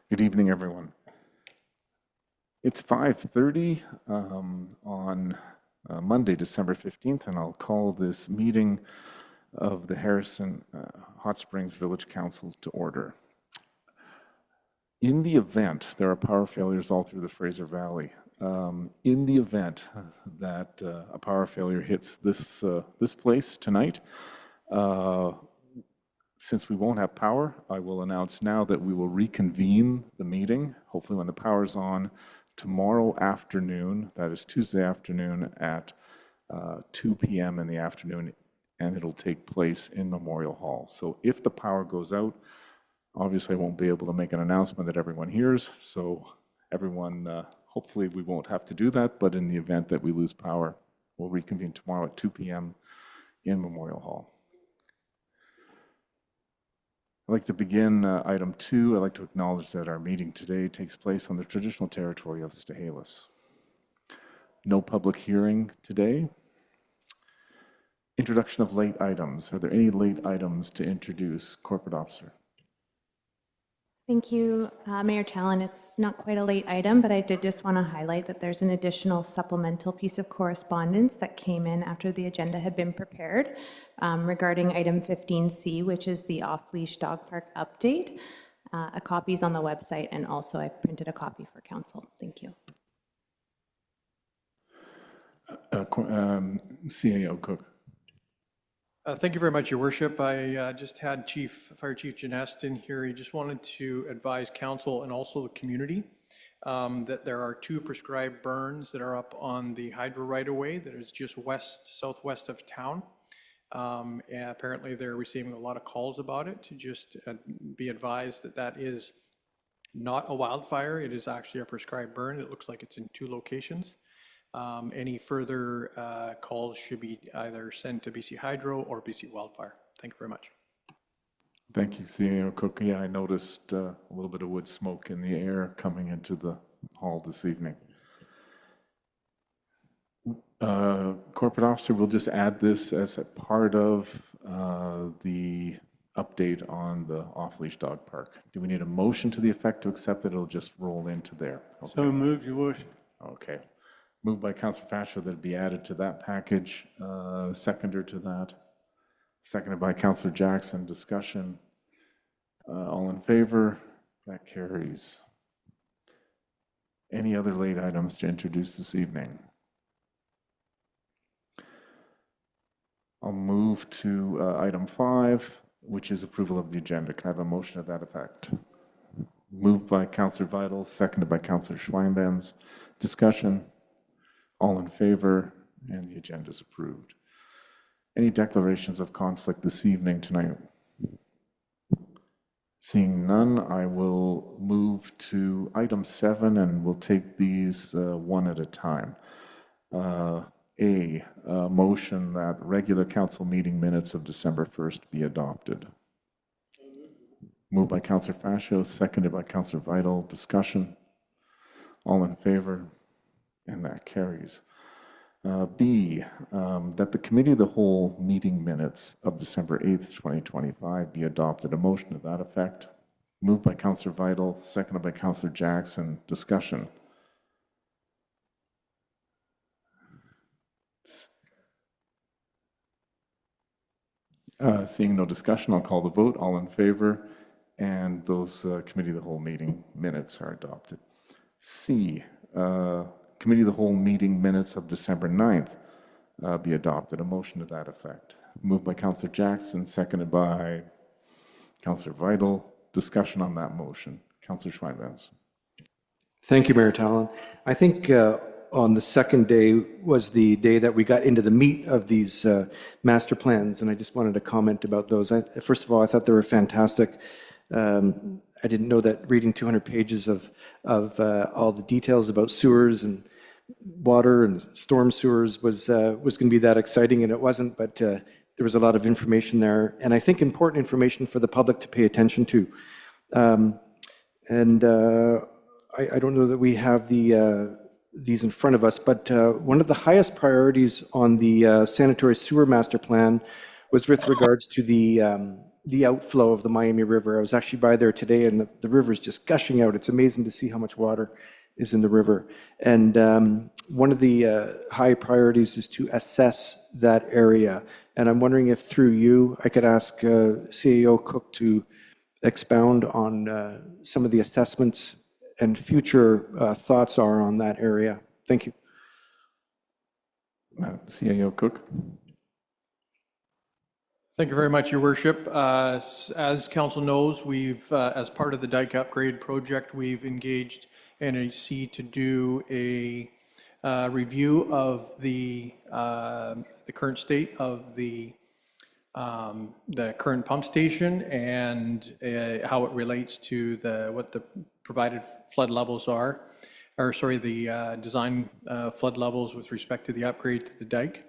Good evening, everyone. It's 5:30 on Monday, December 15th, and I'll call this meeting of the Harrison Hot Springs Village Council to order. In the event there are power failures all through the Fraser Valley, in the event that a power failure hits this place tonight, since we won't have power, I will announce now that we will reconvene the meeting, hopefully when the power's on, tomorrow afternoon, that is Tuesday afternoon at 2 p.m. in the afternoon, and it'll take place in Memorial Hall. So if the power goes out, obviously I won't be able to make an announcement that everyone hears, so everyone, hopefully we won't have to do that, but in the event that we lose power, we'll reconvene tomorrow at 2 p.m. in Memorial Hall. I'd like to begin item 2. I'd like to acknowledge that our meeting today takes place on the traditional territory of Stahelis. No public hearing today. Introduction of late items. Are there any late items to introduce? Corporate Officer. Thank you, Mayor Tallon. It's not quite a late item, but I did just want to highlight that there's an additional supplemental piece of correspondence that came in after the agenda had been prepared regarding item 15C, which is the off-leash dog park update. A copy is on the website, and also I printed a copy for council. Thank you. CAO Cook. Thank you very much, Your Worship. I just had Fire Chief Genest in here. He just wanted to advise council and also the community that there are 2 prescribed burns that are up on the hydro right-of-way that is just southwest of town. And apparently they're receiving a lot of calls about it. To just be advised that that is not a wildfire. It is actually a prescribed burn. It looks like it's in 2 locations. Any further calls should be either sent to BC Hydro or BC Wildfire. Thank you very much. Thank you, CAO Cook. Yeah, I noticed a little bit of wood smoke in the air coming into the hall this evening. Corporate Officer, we'll just add this as a part of the update on the off-leash dog park. Do we need a motion to the effect to accept it? It'll just roll into there. Okay. So moved, Your Worship. Okay. Moved by Councillor Fascio that it be added to that package. Seconder to that. Seconded by Councillor Jackson. Discussion. All in favor? That carries. Any other late items to introduce this evening? I'll move to item 5, which is approval of the agenda. Can I have a motion to that effect? Moved by Councillor Vital, seconded by Councillor Schweinbenz. Discussion. All in favor, and the agenda is approved. Any declarations of conflict this evening tonight? Seeing none, I will move to item 7, and we'll take these one at a time. A motion that regular council meeting minutes of December 1st be adopted. Moved by Councillor Fascio, seconded by Councillor Vital. Discussion. All in favor? And that carries. B, that the Committee of the Whole meeting minutes of December 8th, 2025 be adopted. A motion to that effect. Moved by Councillor Vital, seconded by Councillor Jackson. Discussion. Seeing no discussion, I'll call the vote. All in favor, and those Committee of the Whole meeting minutes are adopted. C, Committee of the Whole meeting minutes of December 9th be adopted. A motion to that effect. Moved by Councillor Jackson, seconded by Councillor Vital. Discussion on that motion. Councillor Schweinbenz. Thank you, Mayor Tallon. I think on the second day was the day that we got into the meat of these master plans, and I just wanted to comment about those. First of all, I thought they were fantastic. I didn't know that reading 200 pages of all the details about sewers and water and storm sewers was going to be that exciting, and it wasn't, but there was a lot of information there, and I think important information for the public to pay attention to. I don't know that we have these in front of us, but one of the highest priorities on the sanitary sewer master plan was with regards to the the outflow of the Miami River. I was actually by there today, and the river is just gushing out. It's amazing to see how much water is in the river. And one of the high priorities is to assess that area. And I'm wondering if through you, I could ask CAO Cook to expound on some of the assessments and future thoughts are on that area. Thank you. CAO Cook. Thank you very much, Your Worship. As Council knows, we've, as part of the dike upgrade project, we've engaged NHC to do a review of the current state of the current pump station and how it relates to what the provided flood levels are, or sorry, the design flood levels with respect to the upgrade to the dike.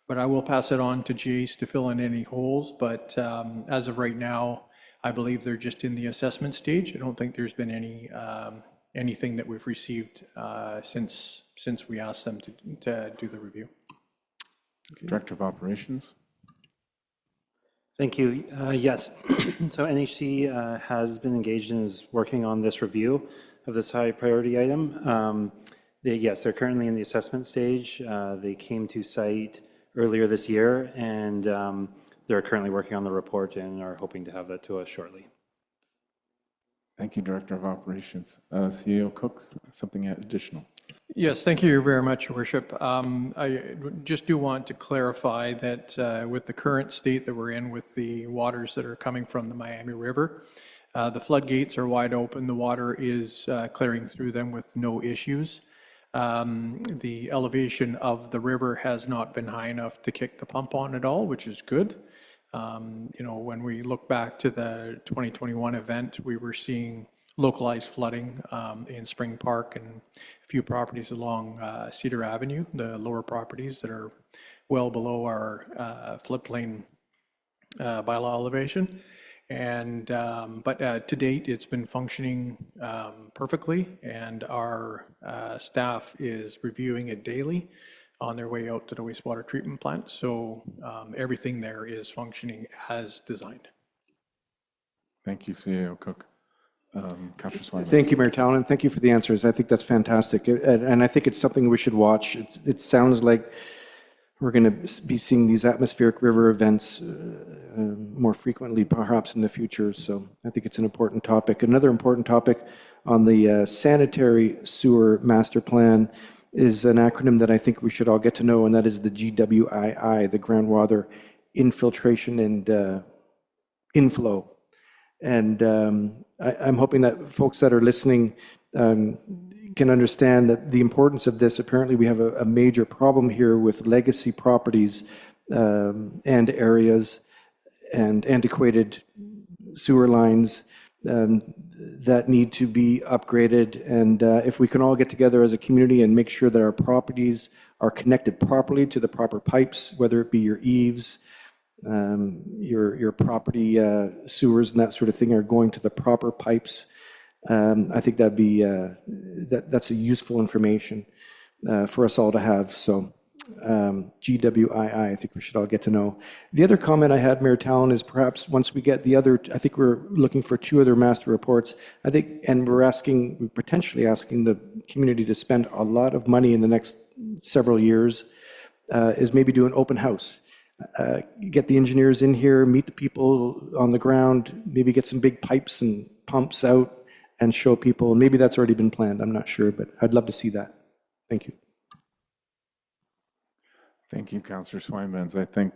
But I will pass it on to Jace to fill in any holes. But as of right now, I believe they're just in the assessment stage. I don't think there's been anything that we've received since we asked them to do the review. Director of Operations. Thank you. Yes, so NHC has been engaged and is working on this review of this high priority item. Yes, they're currently in the assessment stage. They came to site earlier this year, and they're currently working on the report and are hoping to have that to us shortly. Thank you, Director of Operations. CAO Cook, something additional. Yes, thank you very much, Your Worship. I just do want to clarify that with the current state that we're in with the waters that are coming from the Miami River, the floodgates are wide open. The water is clearing through them with no issues. The elevation of the river has not been high enough to kick the pump on at all, which is good. When we look back to the 2021 event, we were seeing localized flooding in Spring Park and a few properties along Cedar Avenue, the lower properties that are well below our floodplain bylaw elevation. But to date, it's been functioning perfectly, and our staff is reviewing it daily on their way out to the wastewater treatment plant. So everything there is functioning as designed. Thank you, CAO Cook. Councilor Swyman. Thank you, Mayor Talon, and thank you for the answers. I think that's fantastic, and I think it's something we should watch. It sounds like we're going to be seeing these atmospheric river events more frequently, perhaps in the future, so I think it's an important topic. Another important topic on the sanitary sewer master plan is an acronym that I think we should all get to know, and that is the GWII, the groundwater infiltration and inflow. And I'm hoping that folks that are listening can understand that the importance of this. Apparently, we have a major problem here with legacy properties and areas and antiquated sewer lines that need to be upgraded. And if we can all get together as a community and make sure that our properties are connected properly to the proper pipes, whether it be your eaves, your property sewers and that sort of thing are going to the proper pipes. I think that'd be that's a useful information for us all to have. So GWII, I think we should all get to know. The other comment I had, Mayor Talon, is perhaps once we get the other, I think we're looking for 2 other master reports. I think, and we're potentially asking the community to spend a lot of money in the next several years, is maybe do an open house. Get the engineers in here, meet the people on the ground, maybe get some big pipes and pumps out and show people. Maybe that's already been planned, I'm not sure, but I'd love to see that. Thank you. Thank you, Councillor Swinbands. I think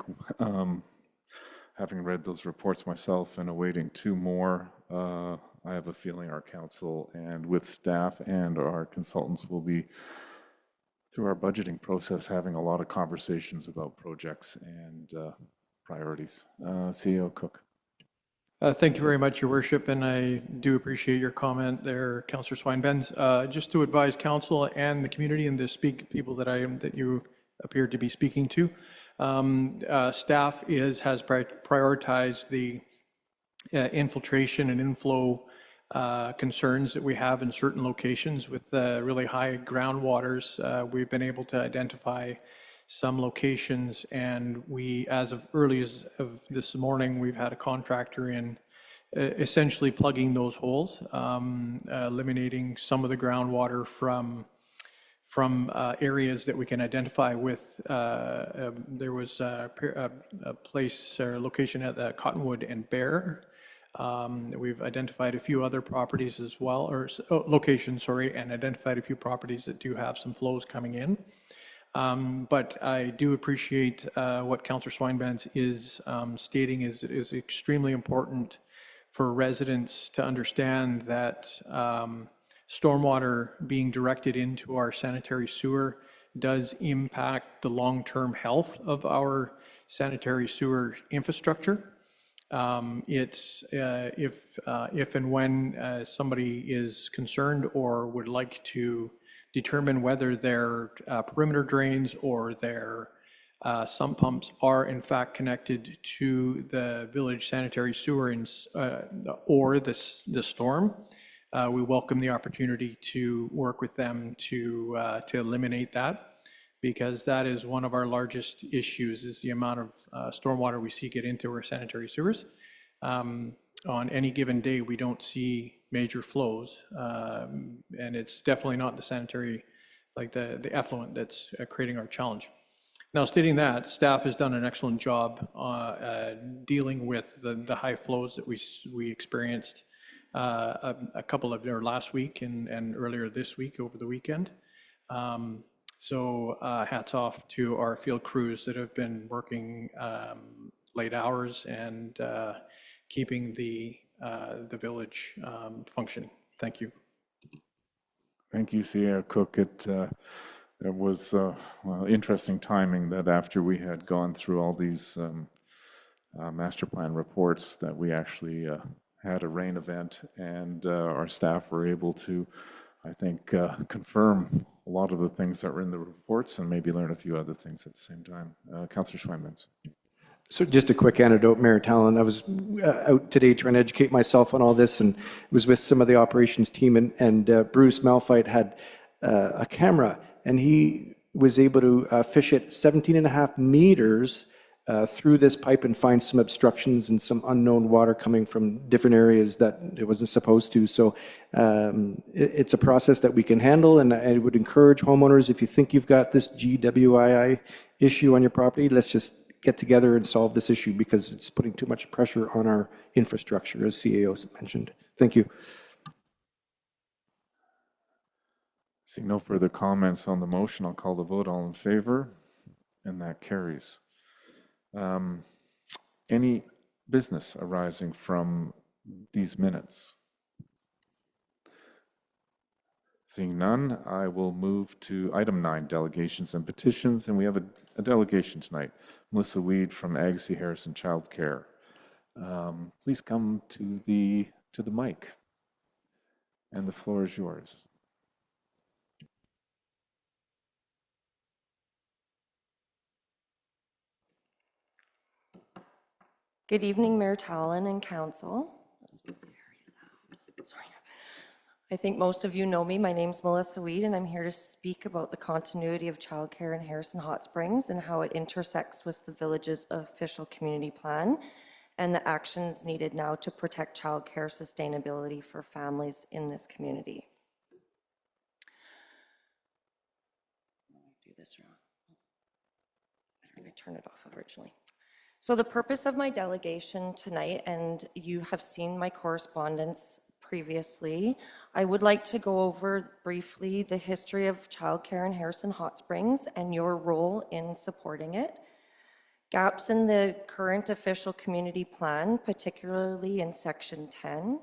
having read those reports myself and awaiting 2 more, I have a feeling our council and with staff and our consultants will be, through our budgeting process, having a lot of conversations about projects and priorities. CAO Cook. Thank you very much, Your Worship, and I do appreciate your comment there, Councillor Swinbands. Just to advise council and the community and the people that you appear to be speaking to, staff has prioritized the infiltration and inflow concerns that we have in certain locations with really high groundwaters. We've been able to identify some locations, and we, as of early as of this morning, we've had a contractor in essentially plugging those holes, eliminating some of the groundwater from areas that we can identify with. There was a place or location at the Cottonwood and Bear. We've identified a few other properties as well, or locations, sorry, and identified a few properties that do have some flows coming in. But I do appreciate what Councillor Swinebans is stating is extremely important for residents to understand that stormwater being directed into our sanitary sewer does impact the long-term health of our sanitary sewer infrastructure. If and when somebody is concerned or would like to determine whether their perimeter drains or their sump pumps are in fact connected to the village sanitary sewer or the storm, we welcome the opportunity to work with them to eliminate that, because that is one of our largest issues, is the amount of stormwater we see get into our sanitary sewers. On any given day, we don't see major flows, and it's definitely not the sanitary, like the effluent that's creating our challenge. Now, stating that, staff has done an excellent job dealing with the high flows that we experienced a couple of there last week and earlier this week over the weekend. So hats off to our field crews that have been working late hours and keeping the village functioning. Thank you. Thank you, Sierra Cook. It was well, interesting timing that after we had gone through all these master plan reports that we actually had a rain event, and our staff were able to, I think, confirm a lot of the things that were in the reports and maybe learn a few other things at the same time. Councillor Schweinmans. So just a quick anecdote, Mayor Talon. I was out today trying to educate myself on all this, and was with some of the operations team, and Bruce Malphite had a camera, and he was able to fish it 17.5 meters through this pipe and find some obstructions and some unknown water coming from different areas that it wasn't supposed to. So it's a process that we can handle, and I would encourage homeowners, if you think you've got this GWII issue on your property, let's just get together and solve this issue, because it's putting too much pressure on our infrastructure, as CAO mentioned. Thank you. Seeing no further comments on the motion, I'll call the vote. All in favor? And that carries. Any business arising from these minutes? Seeing none, I will move to item 9, delegations and petitions, and we have a delegation tonight. Melissa Weed from Agassiz Harrison Child Care. Please come to the mic, and the floor is yours. Good evening, Mayor Talon and Council. Sorry. I think most of you know me. My name's Melissa Weed, and I'm here to speak about the continuity of childcare in Harrison Hot Springs and how it intersects with the village's official community plan and the actions needed now to protect childcare sustainability for families in this community. Do this wrong. Better I turn it off originally. So the purpose of my delegation tonight, and you have seen my correspondence previously, I would like to go over briefly the history of childcare in Harrison Hot Springs and your role in supporting it, gaps in the current official community plan, particularly in Section 10,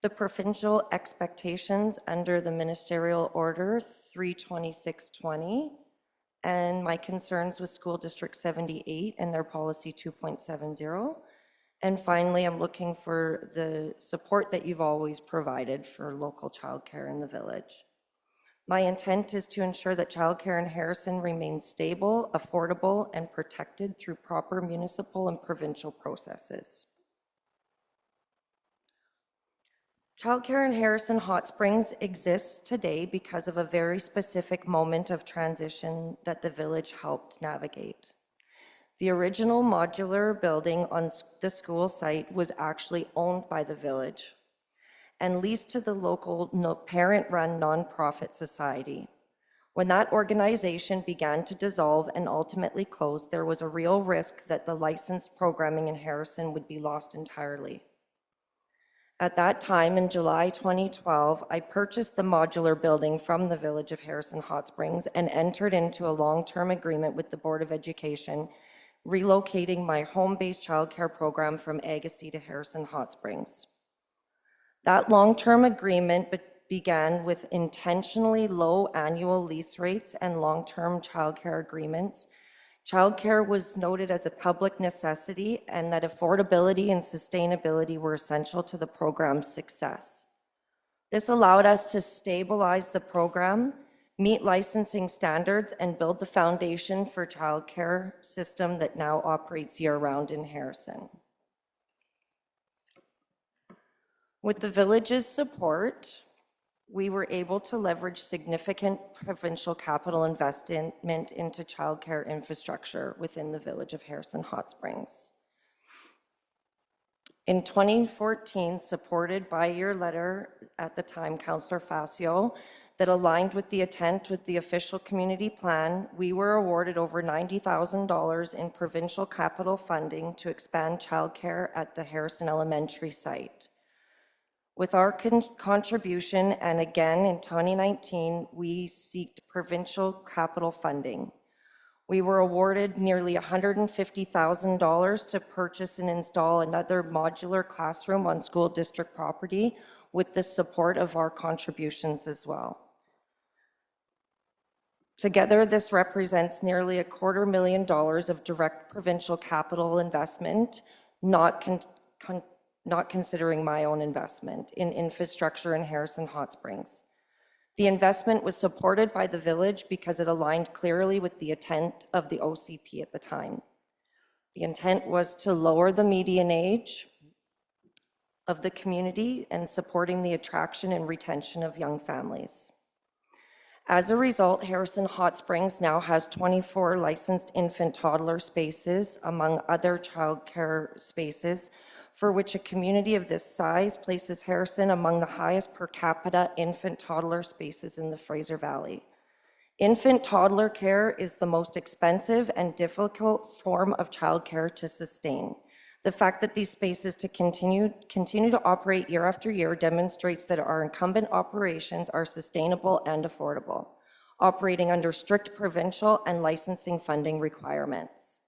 the provincial expectations under the Ministerial Order 32620, and my concerns with School District 78 and their Policy 2.70. And finally, I'm looking for the support that you've always provided for local childcare in the village. My intent is to ensure that childcare in Harrison remains stable, affordable, and protected through proper municipal and provincial processes. Childcare in Harrison Hot Springs exists today because of a very specific moment of transition that the village helped navigate. The original modular building on the school site was actually owned by the village and leased to the local parent-run nonprofit society. When that organization began to dissolve and ultimately close, there was a real risk that the licensed programming in Harrison would be lost entirely. At that time, in July 2012, I purchased the modular building from the Village of Harrison Hot Springs and entered into a long-term agreement with the Board of Education, relocating my home-based childcare program from Agassiz to Harrison Hot Springs. That long-term agreement began with intentionally low annual lease rates and long-term childcare agreements. Childcare was noted as a public necessity and that affordability and sustainability were essential to the program's success. This allowed us to stabilize the program, meet licensing standards, and build the foundation for a childcare system that now operates year-round in Harrison. With the village's support, we were able to leverage significant provincial capital investment into childcare infrastructure within the Village of Harrison Hot Springs. In 2014, supported by your letter at the time, Councillor Facio, that aligned with the intent with the official community plan, we were awarded over $90,000 in provincial capital funding to expand childcare at the Harrison Elementary site. With our contribution, and again in 2019, we sought provincial capital funding. We were awarded nearly $150,000 to purchase and install another modular classroom on school district property with the support of our contributions as well. Together, this represents nearly $250,000 of direct provincial capital investment, not considering my own investment in infrastructure in Harrison Hot Springs. The investment was supported by the village because it aligned clearly with the intent of the OCP at the time. The intent was to lower the median age of the community and supporting the attraction and retention of young families. As a result, Harrison Hot Springs now has 24 licensed infant toddler spaces, among other childcare spaces, for which a community of this size places Harrison among the highest per capita infant toddler spaces in the Fraser Valley. Infant toddler care is the most expensive and difficult form of childcare to sustain. The fact that these spaces continue to operate year after year demonstrates that our incumbent operations are sustainable and affordable, operating under strict provincial and licensing funding requirements.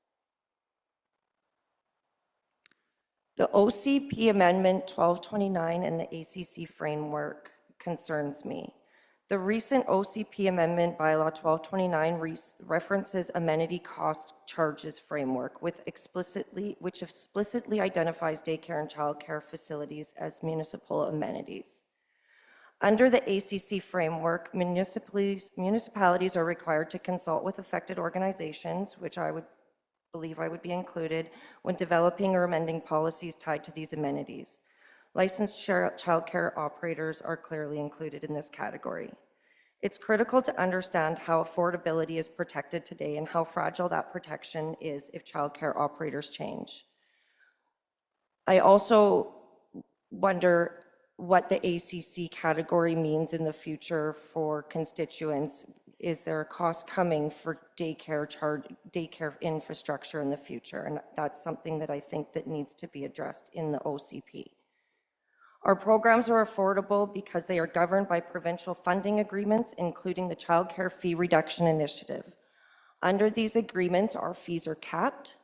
The OCP Amendment 1229 and the ACC framework concerns me. The recent OCP Amendment Bylaw 1229 references amenity cost charges framework, which explicitly identifies daycare and childcare facilities as municipal amenities. Under the ACC framework, municipalities are required to consult with affected organizations, which I would believe I would be included, when developing or amending policies tied to these amenities. Licensed childcare operators are clearly included in this category. It's critical to understand how affordability is protected today and how fragile that protection is if childcare operators change. I also wonder what the ACC category means in the future for constituents. Is there a cost coming for daycare infrastructure in the future? And that's something that I think that needs to be addressed in the OCP. Our programs are affordable because they are governed by provincial funding agreements, including the Child Care Fee Reduction Initiative. Under these agreements, our fees are capped.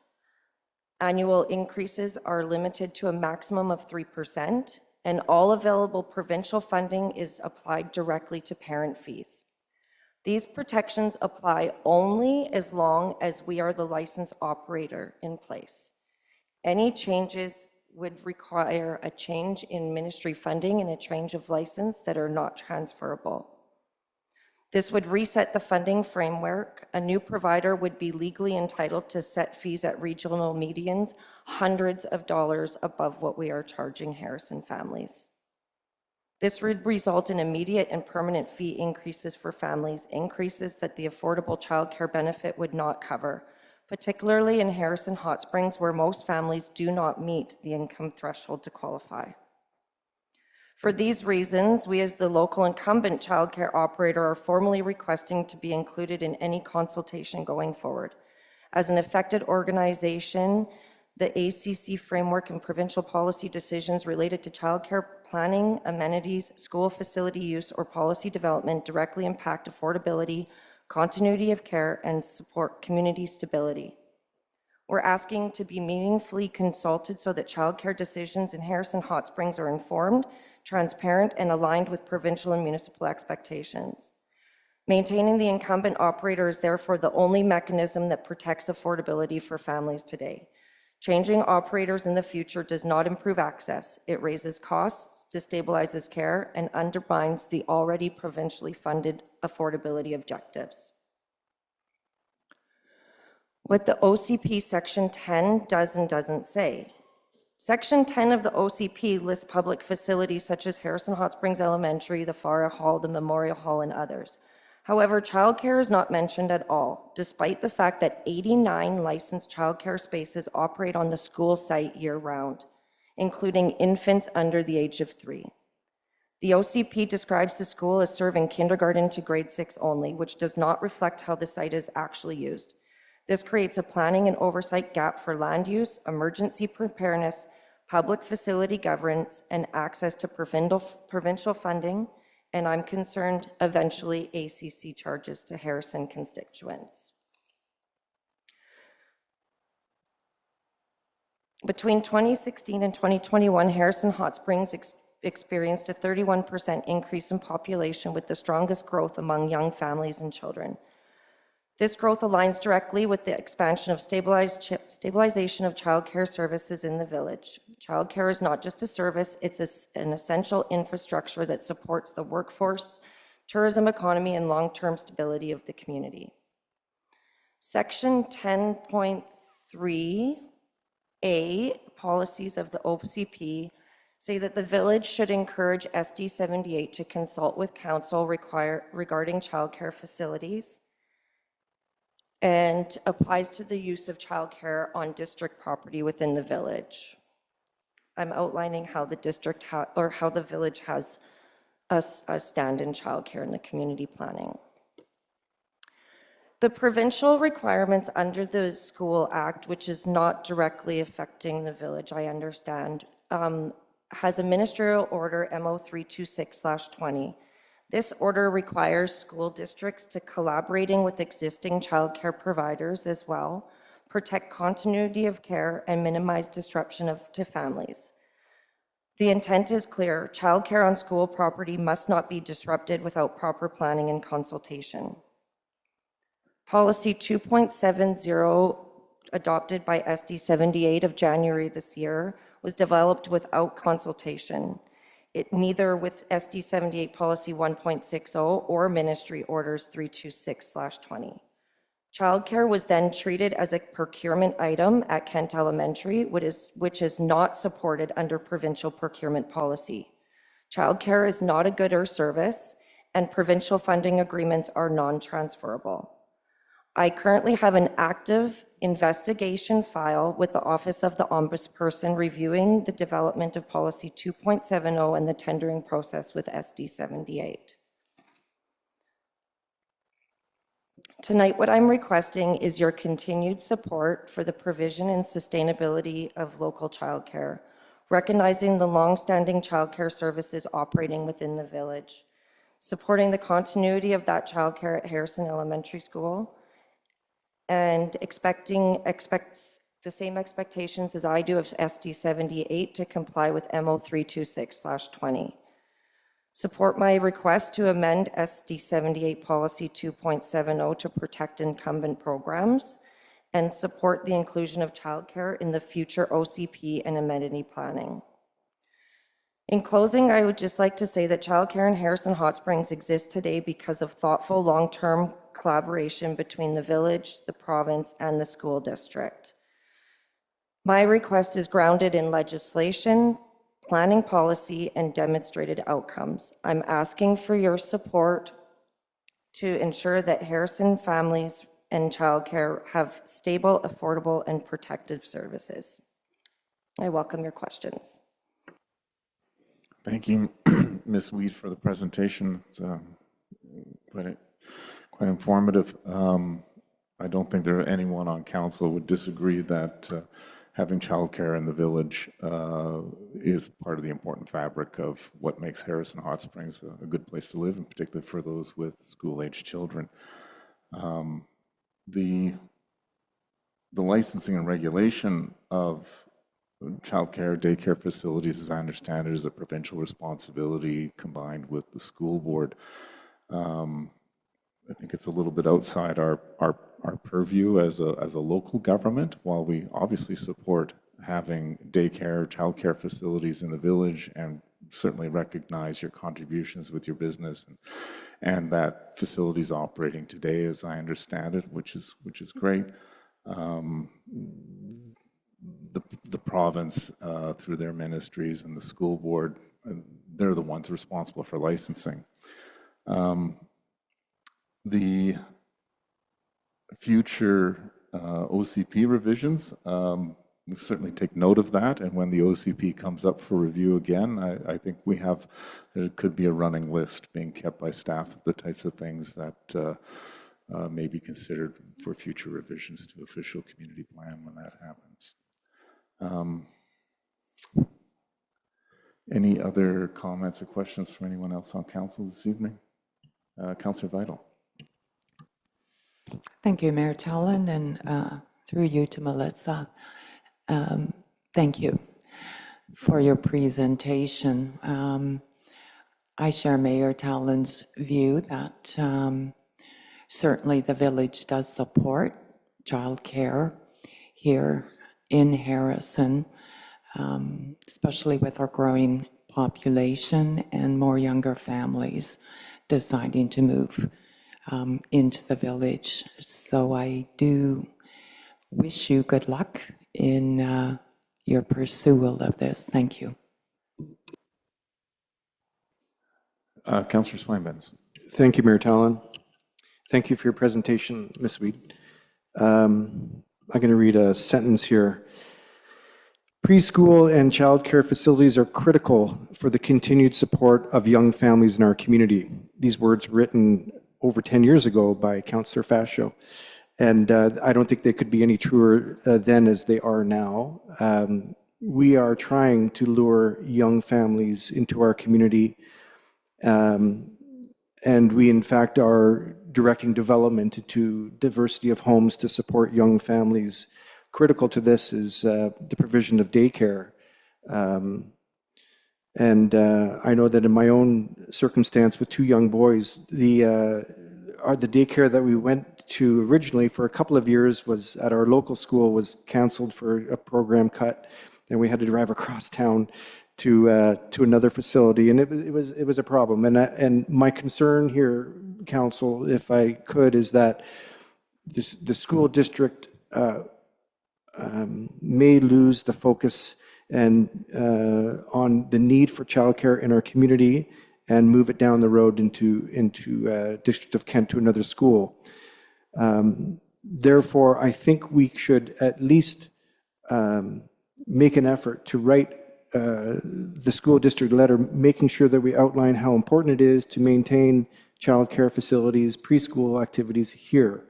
Annual increases are limited to a maximum of 3%, and all available provincial funding is applied directly to parent fees. These protections apply only as long as we are the licensed operator in place. Any changes would require a change in ministry funding and a change of license that are not transferable. This would reset the funding framework. A new provider would be legally entitled to set fees at regional medians, hundreds of dollars above what we are charging Harrison families. This would result in immediate and permanent fee increases for families, increases that the affordable childcare benefit would not cover, particularly in Harrison Hot Springs, where most families do not meet the income threshold to qualify. For these reasons, we as the local incumbent childcare operator are formally requesting to be included in any consultation going forward. As an affected organization, the ACC framework and provincial policy decisions related to childcare planning, amenities, school facility use, or policy development directly impact affordability, continuity of care, and support community stability. We're asking to be meaningfully consulted so that childcare decisions in Harrison Hot Springs are informed, transparent, and aligned with provincial and municipal expectations. Maintaining the incumbent operator is therefore the only mechanism that protects affordability for families today. Changing operators in the future does not improve access. It raises costs, destabilizes care, and undermines the already provincially funded affordability objectives. What the OCP Section 10 does and doesn't say. Section 10 of the OCP lists public facilities such as Harrison Hot Springs Elementary, the Farah Hall, the Memorial Hall, and others. However, childcare is not mentioned at all, despite the fact that 89 licensed childcare spaces operate on the school site year-round, including infants under the age of 3. The OCP describes the school as serving kindergarten to grade 6 only, which does not reflect how the site is actually used. This creates a planning and oversight gap for land use, emergency preparedness, public facility governance, and access to provincial funding, and I'm concerned eventually ACC charges to Harrison constituents. Between 2016 and 2021, Harrison Hot Springs experienced a 31% increase in population, with the strongest growth among young families and children. This growth aligns directly with the expansion of stabilization of childcare services in the village. Childcare is not just a service, it's an essential infrastructure that supports the workforce, tourism economy, and long-term stability of the community. Section 10.3A, policies of the OCP, say that the village should encourage SD 78 to consult with council regarding childcare facilities, and applies to the use of childcare on district property within the village. I'm outlining how the district or how the village has a stand in childcare in the community planning. The provincial requirements under the School Act, which is not directly affecting the village, I understand, has a ministerial order MO 326/20. This order requires school districts to collaborating with existing childcare providers as well, protect continuity of care, and minimize disruption to families. The intent is clear: childcare on school property must not be disrupted without proper planning and consultation. Policy 2.70, adopted by SD 78 of January this year, was developed without consultation. It neither with SD 78 policy 1.60 or ministry orders 326/20. Childcare was then treated as a procurement item at Kent Elementary, which is not supported under provincial procurement policy. Childcare is not a good or service, and provincial funding agreements are non-transferable. I currently have an active investigation file with the Office of the Ombudsperson reviewing the development of Policy 2.70 and the tendering process with SD 78. Tonight, what I'm requesting is your continued support for the provision and sustainability of local childcare, recognizing the long-standing childcare services operating within the village, supporting the continuity of that childcare at Harrison Elementary School, and expect the same expectations as I do of SD 78 to comply with MO 326/20. Support my request to amend SD 78 policy 2.70 to protect incumbent programs, and support the inclusion of childcare in the future OCP and amenity planning. In closing, I would just like to say that childcare in Harrison Hot Springs exists today because of thoughtful long-term collaboration between the village, the province, and the school district. My request is grounded in legislation, planning policy, and demonstrated outcomes. I'm asking for your support to ensure that Harrison families and childcare have stable, affordable, and protective services. I welcome your questions. Thank you, Ms. Weed, for the presentation. It's quite informative. I don't think there anyone on council would disagree that having childcare in the village is part of the important fabric of what makes Harrison Hot Springs a good place to live, and particularly for those with school-aged children. The licensing and regulation of childcare, daycare facilities, as I understand it, is a provincial responsibility combined with the school board. I think it's a little bit outside our purview as a local government. While we obviously support having daycare, childcare facilities in the village, and certainly recognize your contributions with your business, and that facilities operating today, as I understand it, which is great. The province, through their ministries, and the school board, they're the ones responsible for licensing. The future OCP revisions, we certainly take note of that, and when the OCP comes up for review again, I think there could be a running list being kept by staff of the types of things that may be considered for future revisions to official community plan when that happens. Any other comments or questions from anyone else on council this evening? Councillor Vital. Thank you, Mayor Tallon, and through you to Melissa. Thank you for your presentation. I share Mayor Tallon's view that certainly the village does support childcare here in Harrison, especially with our growing population and more younger families deciding to move into the village. So I do wish you good luck in your pursuit of this. Thank you. Councillor Swinburne. Thank you, Mayor Tallon. Thank you for your presentation, Ms. Weed. I'm going to read a sentence here. Preschool and childcare facilities are critical for the continued support of young families in our community. These words written over 10 years ago by Councillor Fascio. And I don't think they could be any truer then as they are now. We are trying to lure young families into our community. And we, in fact, are directing development to diversity of homes to support young families. Critical to this is the provision of daycare. And I know that in my own circumstance with two young boys, the daycare that we went to originally for a couple of years was at our local school was canceled for a program cut, and we had to drive across town to another facility, and it was a problem. And my concern here, Council, if I could, is that the school district may lose the focus and on the need for childcare in our community and move it down the road into District of Kent to another school. Therefore, I think we should at least make an effort to write the school district letter, making sure that we outline how important it is to maintain childcare facilities, preschool activities here.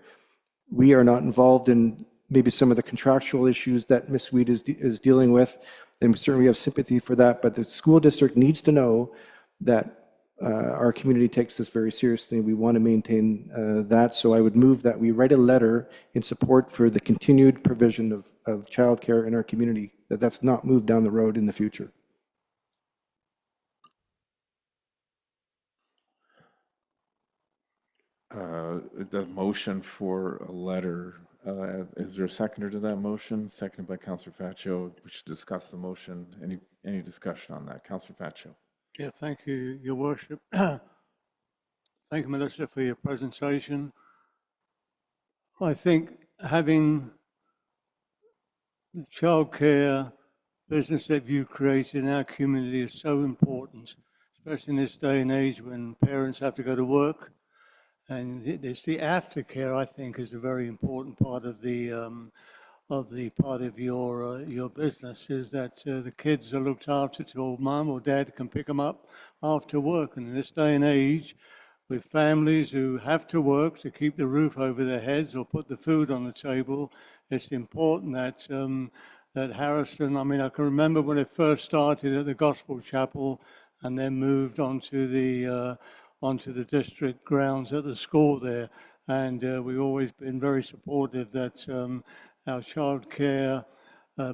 We are not involved in maybe some of the contractual issues that Ms. Weed is dealing with, and we certainly have sympathy for that, but the school district needs to know that our community takes this very seriously. We want to maintain that, so I would move that we write a letter in support for the continued provision of childcare in our community, that's not moved down the road in the future. The motion for a letter, is there a seconder to that motion? Seconded by Councillor Faccio. We should discuss the motion. Any discussion on that? Councillor Faccio. Yeah, thank you, Your Worship. Thank you, Melissa, for your presentation. I think having the childcare business that you created in our community is so important, especially in this day and age when parents have to go to work. And it's the aftercare, I think, is a very important part of the part of your business, is that the kids are looked after till mom or dad can pick them up after work. And in this day and age, with families who have to work to keep the roof over their heads or put the food on the table, it's important that that Harrison, I mean, I can remember when it first started at the Gospel Chapel and then moved onto the district grounds at the school there. And we've always been very supportive that our childcare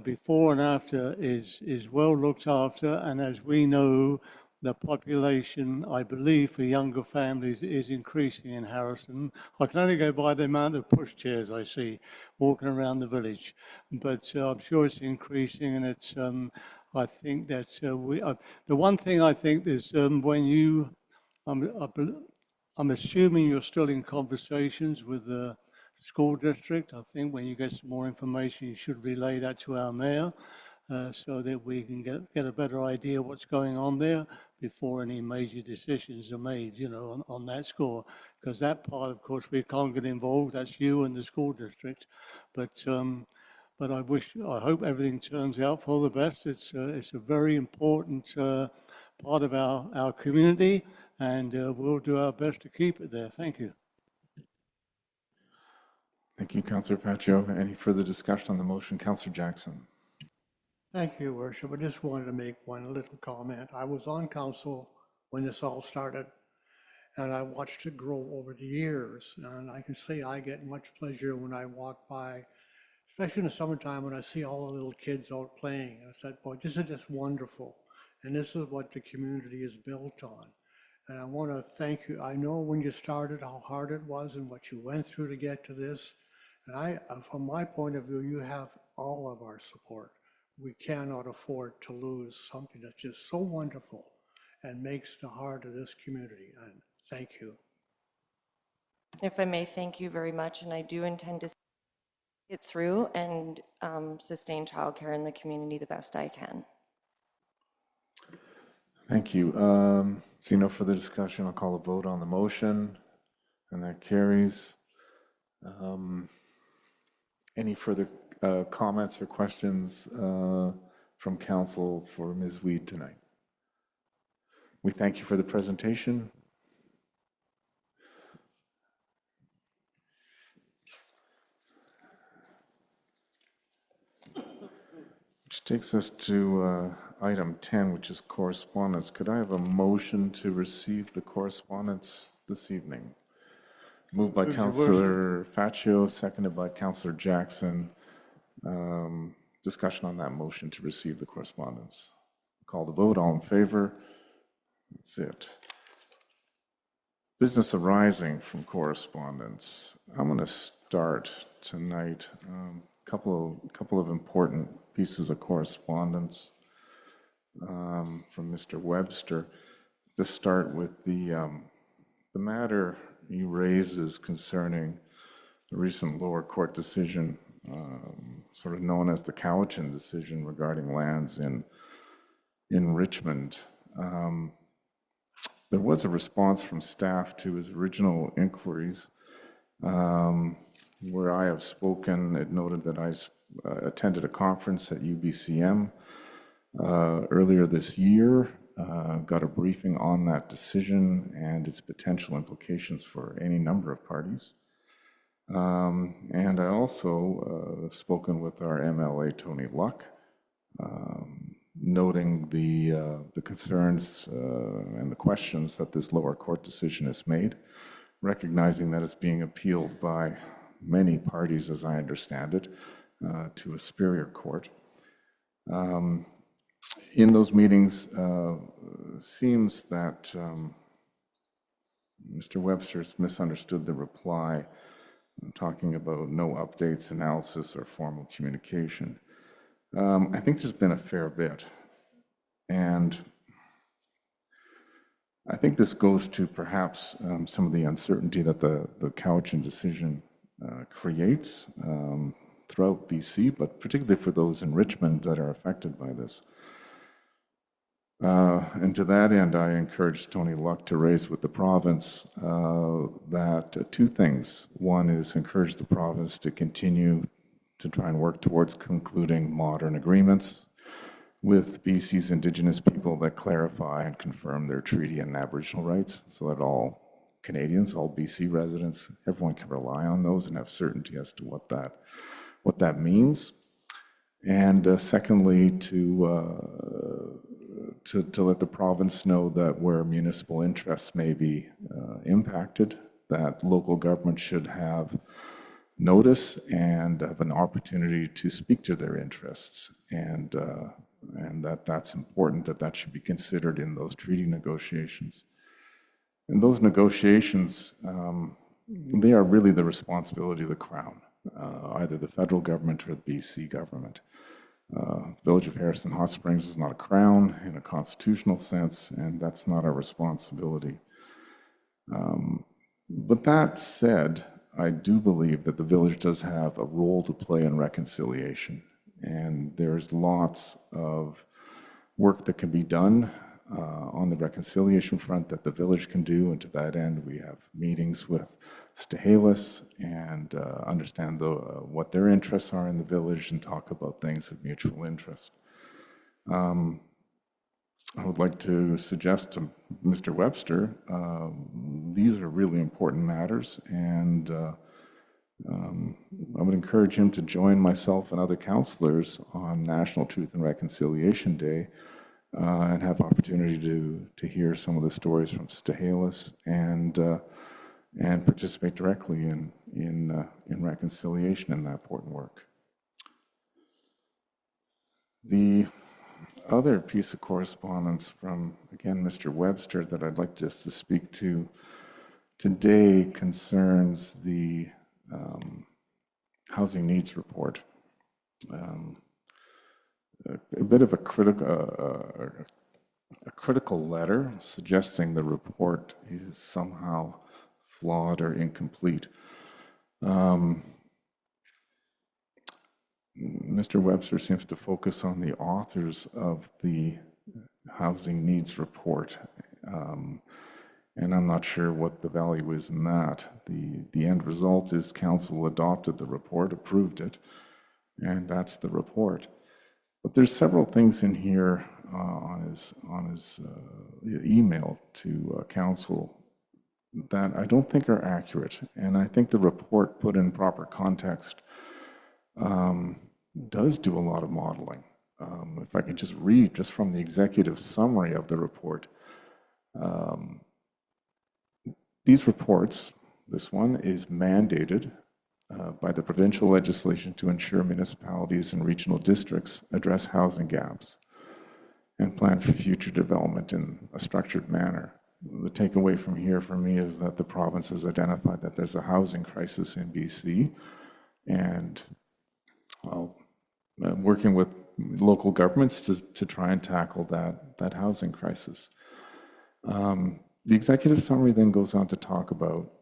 before and after is well looked after. And as we know, the population, I believe, for younger families is increasing in Harrison. I can only go by the amount of pushchairs I see walking around the village, but I'm sure it's increasing, and it's. I think that the one thing I think is when you, I'm assuming you're still in conversations with the school district. I think when you get some more information, you should relay that to our mayor. So that we can get a better idea what's going on there before any major decisions are made, you know, on that score. Because that part, of course, we can't get involved. That's you and the school district. But I hope everything turns out for the best. It's a very important part of our community, and we'll do our best to keep it there. Thank you. Thank you, Councillor Faccio. Any further discussion on the motion? Councillor Jackson. Thank you, Worship. I just wanted to make one little comment. I was on council when this all started, and I watched it grow over the years. And I can say I get much pleasure when I walk by, especially in the summertime when I see all the little kids out playing. And I said, boy, this is just wonderful. And this is what the community is built on. And I want to thank you. I know when you started how hard it was and what you went through to get to this. And from my point of view, you have all of our support. We cannot afford to lose something that's just so wonderful and makes the heart of this community. And thank you. If I may, thank you very much, and I do intend to get through and sustain childcare in the community the best I can. Thank you. See no further discussion. I'll call a vote on the motion, and that carries. Any further comments or questions from council for Ms. Weed tonight? We thank you for the presentation. Which takes us to item 10, which is correspondence. Could I have a motion to receive the correspondence this evening? Moved by Councillor Faccio, seconded by Councillor Jackson. Discussion on that motion to receive the correspondence. Call the vote. All in favor? That's it. Business arising from correspondence. I'm going to start tonight. Couple of important pieces of correspondence from Mr. Webster. To start with the matter he raises concerning the recent lower court decision, sort of known as the Cowichan decision regarding lands in Richmond. There was a response from staff to his original inquiries. Where I have spoken, it noted that I attended a conference at UBCM earlier this year, got a briefing on that decision and its potential implications for any number of parties. And I also have spoken with our MLA, Tony Luck, noting the concerns and the questions that this lower court decision has made, recognizing that it's being appealed by many parties, as I understand it, to a superior court. In those meetings, seems that Mr. Webster's misunderstood the reply, talking about no updates, analysis, or formal communication. I think there's been a fair bit, and I think this goes to perhaps some of the uncertainty that the Cowichan decision creates. throughout BC, but particularly for those in Richmond that are affected by this. And to that end, I encourage Tony Luck to raise with the province that two things. One is encourage the province to continue to try and work towards concluding modern agreements with BC's Indigenous people that clarify and confirm their treaty and Aboriginal rights, so that all Canadians, all BC residents, everyone can rely on those and have certainty as to what that means. And secondly, to let the province know that where municipal interests may be impacted, that local government should have notice and have an opportunity to speak to their interests, and that's important, that should be considered in those treaty negotiations. And those negotiations, they are really the responsibility of the Crown, either the federal government or the BC government. The Village of Harrison Hot Springs is not a crown in a constitutional sense, and that's not our responsibility. But that said, I do believe that the village does have a role to play in reconciliation, and there's lots of work that can be done on the reconciliation front that the village can do, and to that end, we have meetings with Stehelas and understand what their interests are in the village and talk about things of mutual interest. I would like to suggest to Mr. Webster, these are really important matters, and I would encourage him to join myself and other councillors on National Truth and Reconciliation Day and have opportunity to hear some of the stories from Stehelas and participate directly in reconciliation in that important work. The other piece of correspondence from, again, Mr. Webster that I'd like just to speak to today concerns the Housing Needs Report. A bit of a critical letter suggesting the report is somehow flawed or incomplete. Mr. Webster seems to focus on the authors of the Housing Needs Report, and I'm not sure what the value is in that. The end result is council adopted the report, approved it, and that's the report. But there's several things in here on his email to council that I don't think are accurate, and I think the report put in proper context does do a lot of modeling. If I can just read just from the executive summary of the report, these reports, this one is mandated by the provincial legislation to ensure municipalities and regional districts address housing gaps and plan for future development in a structured manner. The takeaway from here for me is that the province has identified that there's a housing crisis in BC, and working with local governments to try and tackle that housing crisis. The executive summary then goes on to talk about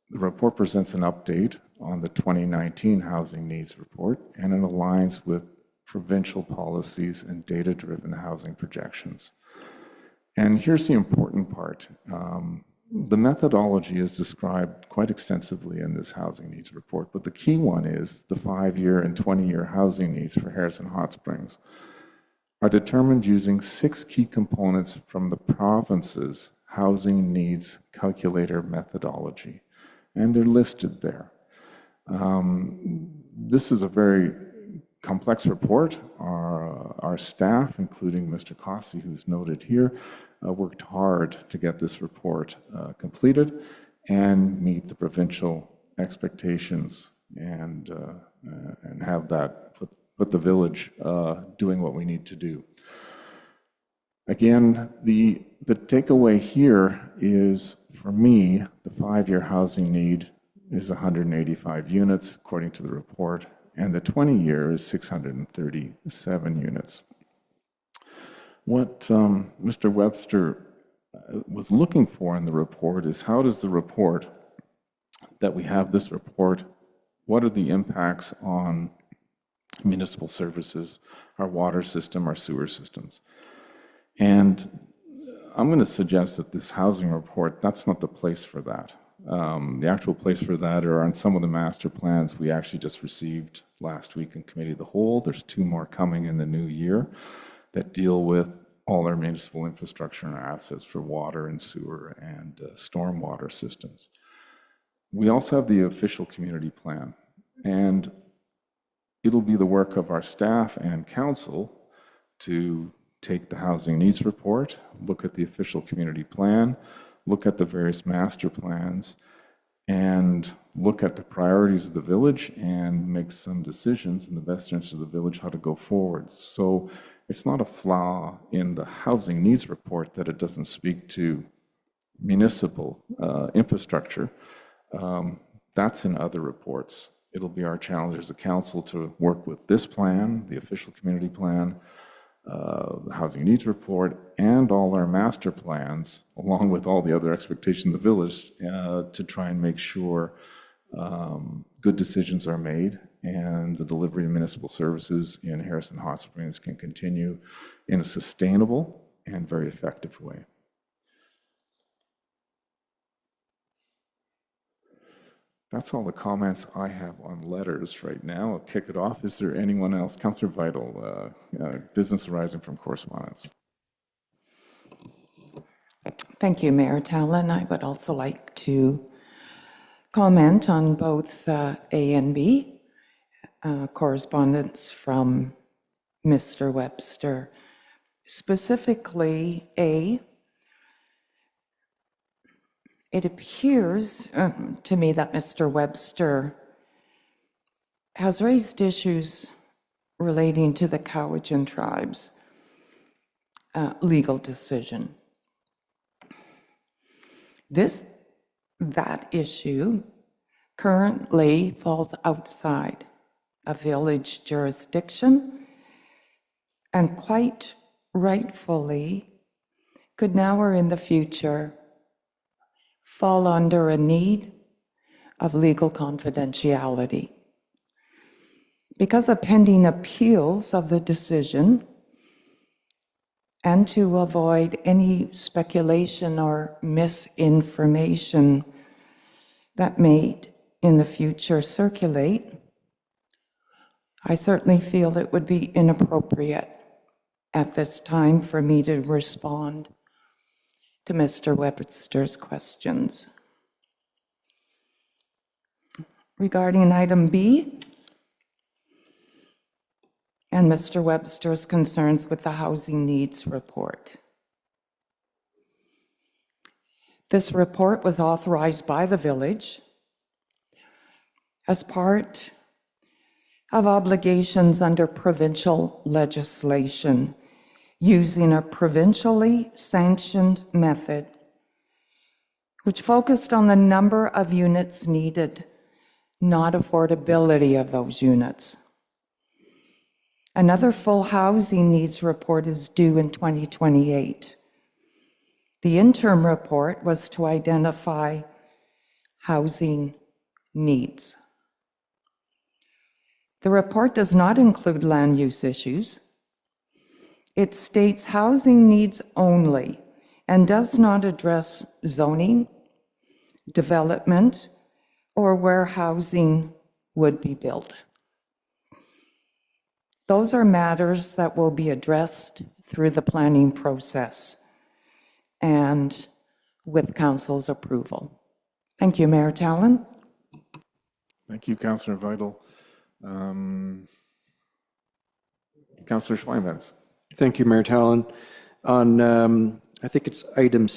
the report presents an update on the 2019 Housing Needs Report, and it aligns with provincial policies and data-driven housing projections. And here's the important part. The methodology is described quite extensively in this Housing Needs Report, but the key one is the 5-year and 20-year housing needs for Harrison Hot Springs are determined using 6 key components from the province's Housing Needs Calculator methodology, and they're listed there. This is a very complex report. Our staff, including Mr. Cossey, who's noted here, worked hard to get this report completed and meet the provincial expectations and have that put the village doing what we need to do. Again, the takeaway here is, for me, the 5-year housing need is 185 units, according to the report, and the 20-year is 637 units. What Mr. Webster was looking for in the report is, how does the report, that we have this report, what are the impacts on municipal services, our water system, our sewer systems. And I'm going to suggest that this housing report, that's not the place for that. The actual place for that are on some of the master plans we actually just received last week in Committee of the Whole. There's 2 more coming in the new year that deal with all our municipal infrastructure and our assets for water and sewer and stormwater systems. We also have the official community plan, and it'll be the work of our staff and council to take the housing needs report, look at the official community plan, look at the various master plans, and look at the priorities of the village and make some decisions in the best interest of the village how to go forward. So it's not a flaw in the housing needs report that it doesn't speak to municipal infrastructure. That's in other reports. It'll be our challenge as a council to work with this plan, the official community plan, the housing needs report, and all our master plans, along with all the other expectations of the village, to try and make sure good decisions are made and the delivery of municipal services in Harrison Hot Springs can continue in a sustainable and very effective way. That's all the comments I have on letters right now. I'll kick it off. Is there anyone else? Councillor Vital, business arising from correspondence. Thank you, Mayor Tallon. I would also like to comment on both A and B, correspondence from Mr. Webster. Specifically, A, it appears to me that Mr. Webster has raised issues relating to the Cowichan tribe's legal decision. That issue currently falls outside a village jurisdiction and quite rightfully could now or in the future fall under a need of legal confidentiality. Because of pending appeals of the decision, and to avoid any speculation or misinformation that may in the future circulate, I certainly feel it would be inappropriate at this time for me to respond to Mr. Webster's questions. Regarding item B, and Mr. Webster's concerns with the housing needs report. This report was authorized by the village as part of obligations under provincial legislation using a provincially sanctioned method which focused on the number of units needed, not affordability of those units. Another full housing needs report is due in 2028. The interim report was to identify housing needs. The report does not include land use issues. It states housing needs only and does not address zoning, development, or where housing would be built. Those are matters that will be addressed through the planning process and with council's approval. Thank you, Mayor Tallon. Thank you, Councillor Vital. Councillor Schweinbens. Thank you, Mayor Tallon. On, I think it's item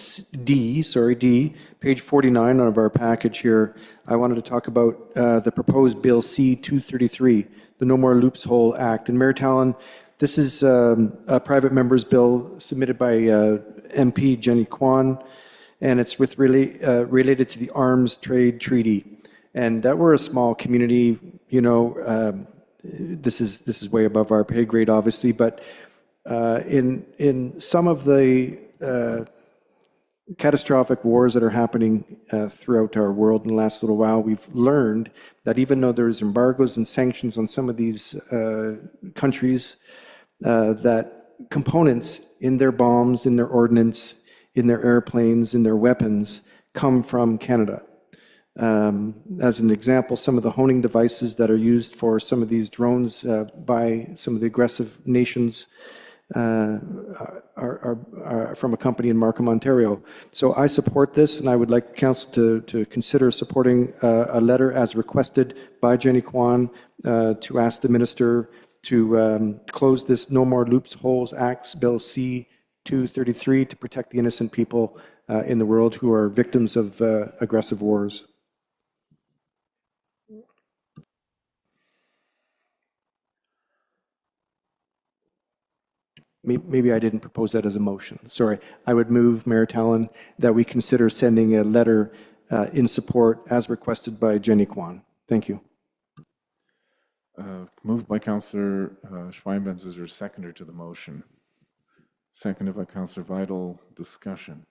D, page 49 of our package here, I wanted to talk about the proposed Bill C-233, the No More Loophole Act. And Mayor Tallon, this is a private member's bill submitted by MP Jenny Kwan, and it's with related to the Arms Trade Treaty. And that we're a small community, you know, this is way above our pay grade, obviously, but in some of the catastrophic wars that are happening throughout our world in the last little while, we've learned that even though there's embargoes and sanctions on some of these countries, that components in their bombs, in their ordnance, in their airplanes, in their weapons come from Canada. As an example, some of the honing devices that are used for some of these drones by some of the aggressive nations are from a company in Markham, Ontario. So I support this, and I would like council to consider supporting a letter as requested by Jenny Kwan to ask the minister to close this No More Loopholes Acts Bill C-233 to protect the innocent people in the world who are victims of aggressive wars. Maybe I didn't propose that as a motion. Sorry. I would move, Mayor Tallon, that we consider sending a letter in support as requested by Jenny Kwan. Thank you. Moved by Councillor Schweinbenz. Is there a seconder to the motion? Seconded by Councillor Vital. Discussion.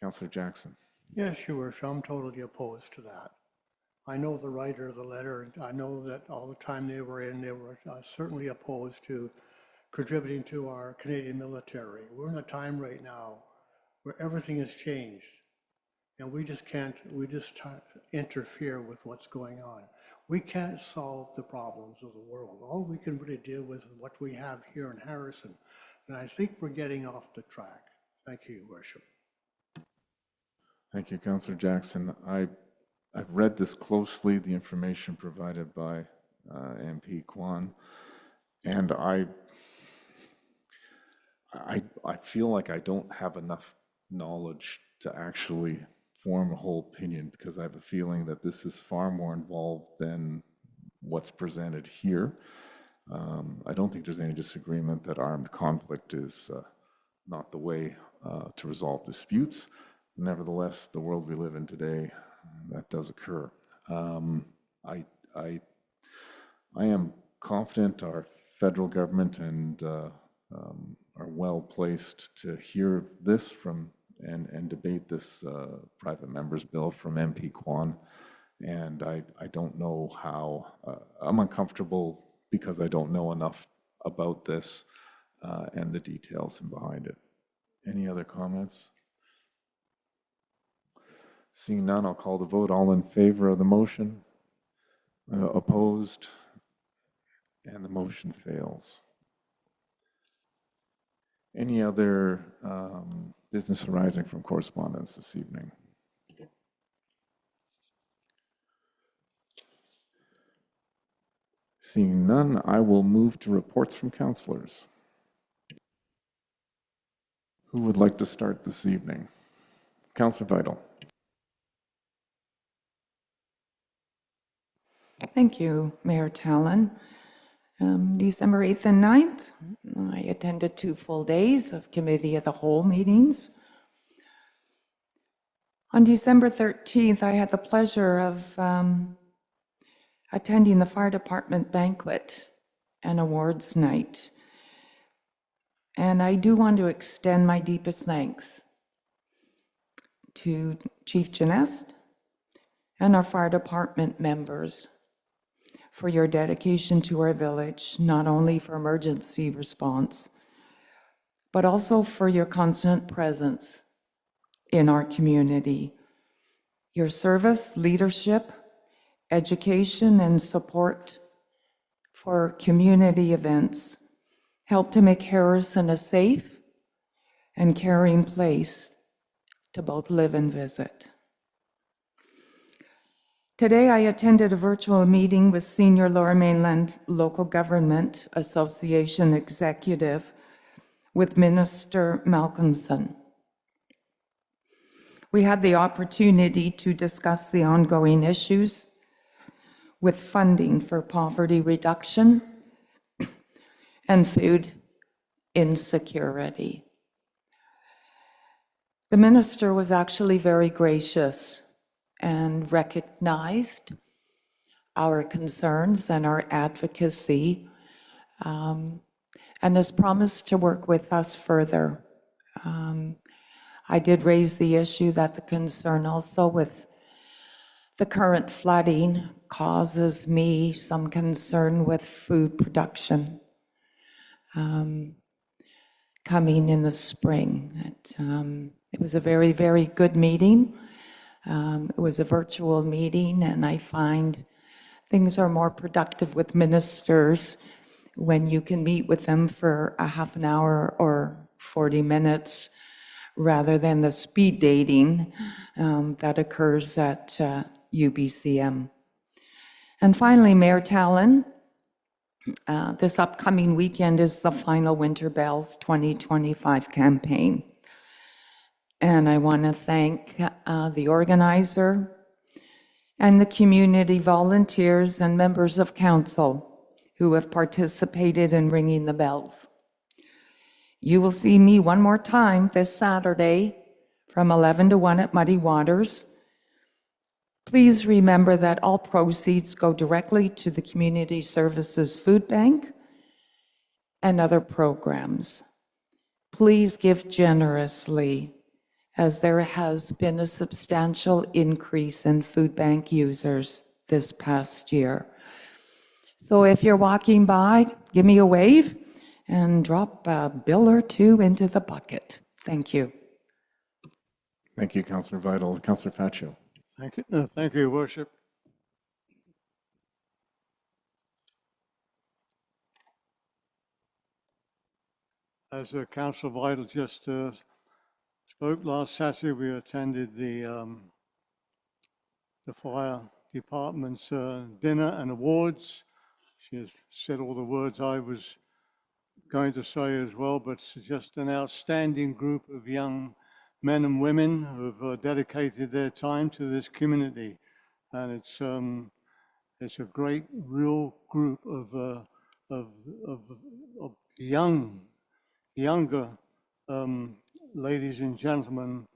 Councillor Jackson. Yes, Your Worship, I'm totally opposed to that. I know the writer of the letter. I know that all the time they were certainly opposed to contributing to our Canadian military. We're in a time right now where everything has changed, and we just interfere with what's going on. We can't solve the problems of the world. All we can really deal with is what we have here in Harrison, and I think we're getting off the track. Thank you, Your Worship. Thank you, Councillor Jackson. I've read this closely, the information provided by MP Kwan, and I feel like I don't have enough knowledge to actually form a whole opinion, because I have a feeling that this is far more involved than what's presented here. I don't think there's any disagreement that armed conflict is not the way to resolve disputes. Nevertheless, the world we live in today, that does occur. I am confident our federal government and are well placed to hear this from and debate this private member's bill from MP Kwan. And I don't know how, I'm uncomfortable because I don't know enough about this and the details behind it. Any other comments? Seeing none, I'll call the vote. All in favor of the motion? Opposed? And the motion fails. Any other business arising from correspondence this evening? Seeing none, I will move to reports from councillors. Who would like to start this evening? Councillor Vital. Thank you, Mayor Tallon. December 8th and 9th, I attended 2 full days of Committee of the Whole meetings. On December 13th, I had the pleasure of attending the Fire Department banquet and awards night. And I do want to extend my deepest thanks to Chief Genest and our Fire Department members for your dedication to our village, not only for emergency response, but also for your constant presence in our community. Your service, leadership, education, and support for community events help to make Harrison a safe and caring place to both live and visit. Today, I attended a virtual meeting with Senior Lower Mainland Local Government Association Executive with Minister Malcolmson. We had the opportunity to discuss the ongoing issues with funding for poverty reduction and food insecurity. The minister was actually very gracious and recognized our concerns and our advocacy, and has promised to work with us further. I did raise the issue that the concern also with the current flooding causes me some concern with food production coming in the spring. It was a very, very good meeting. It was a virtual meeting, and I find things are more productive with ministers when you can meet with them for a half an hour or 40 minutes rather than the speed dating that occurs at UBCM. And finally, Mayor Tallon, this upcoming weekend is the final Winter Bells 2025 campaign. And I want to thank the organizer and the community volunteers and members of council who have participated in ringing the bells. You will see me one more time this Saturday from 11 to 1 at Muddy Waters. Please remember that all proceeds go directly to the Community Services Food Bank and other programs. Please give generously, as there has been a substantial increase in food bank users this past year. So if you're walking by, give me a wave and drop a bill or two into the bucket. Thank you. Thank you, Councillor Vital. Councillor Pacho. Thank you. Thank you, Your Worship. As Councillor Vital just spoke, last Saturday we attended the fire department's dinner and awards. She has said all the words I was going to say as well, but it's just an outstanding group of young men and women who have dedicated their time to this community. And it's a great, real group of younger ladies and gentlemen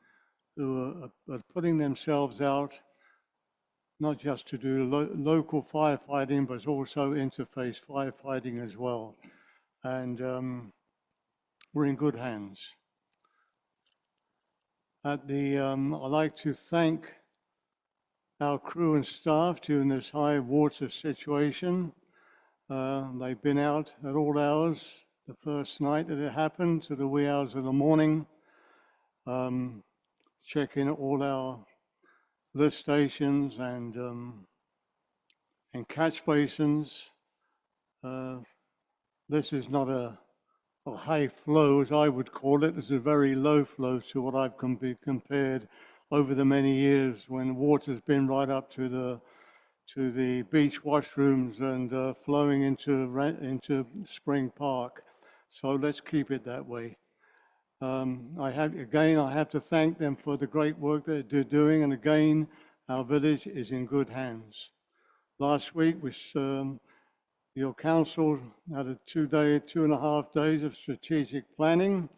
who are putting themselves out, not just to do local firefighting, but also interface firefighting as well. And we're in good hands. I'd like to thank our crew and staff during this high water situation. They've been out at all hours. The first night that it happened to the wee hours of the morning, checking all our lift stations and catch basins. This is not a high flow, as I would call it. It's a very low flow to what I've compared over the many years when water's been right up to the beach washrooms and flowing into Spring Park. So let's keep it that way. I have to thank them for the great work that they're doing, and again, our village is in good hands. Last week, your council had a 2.5 days of strategic planning,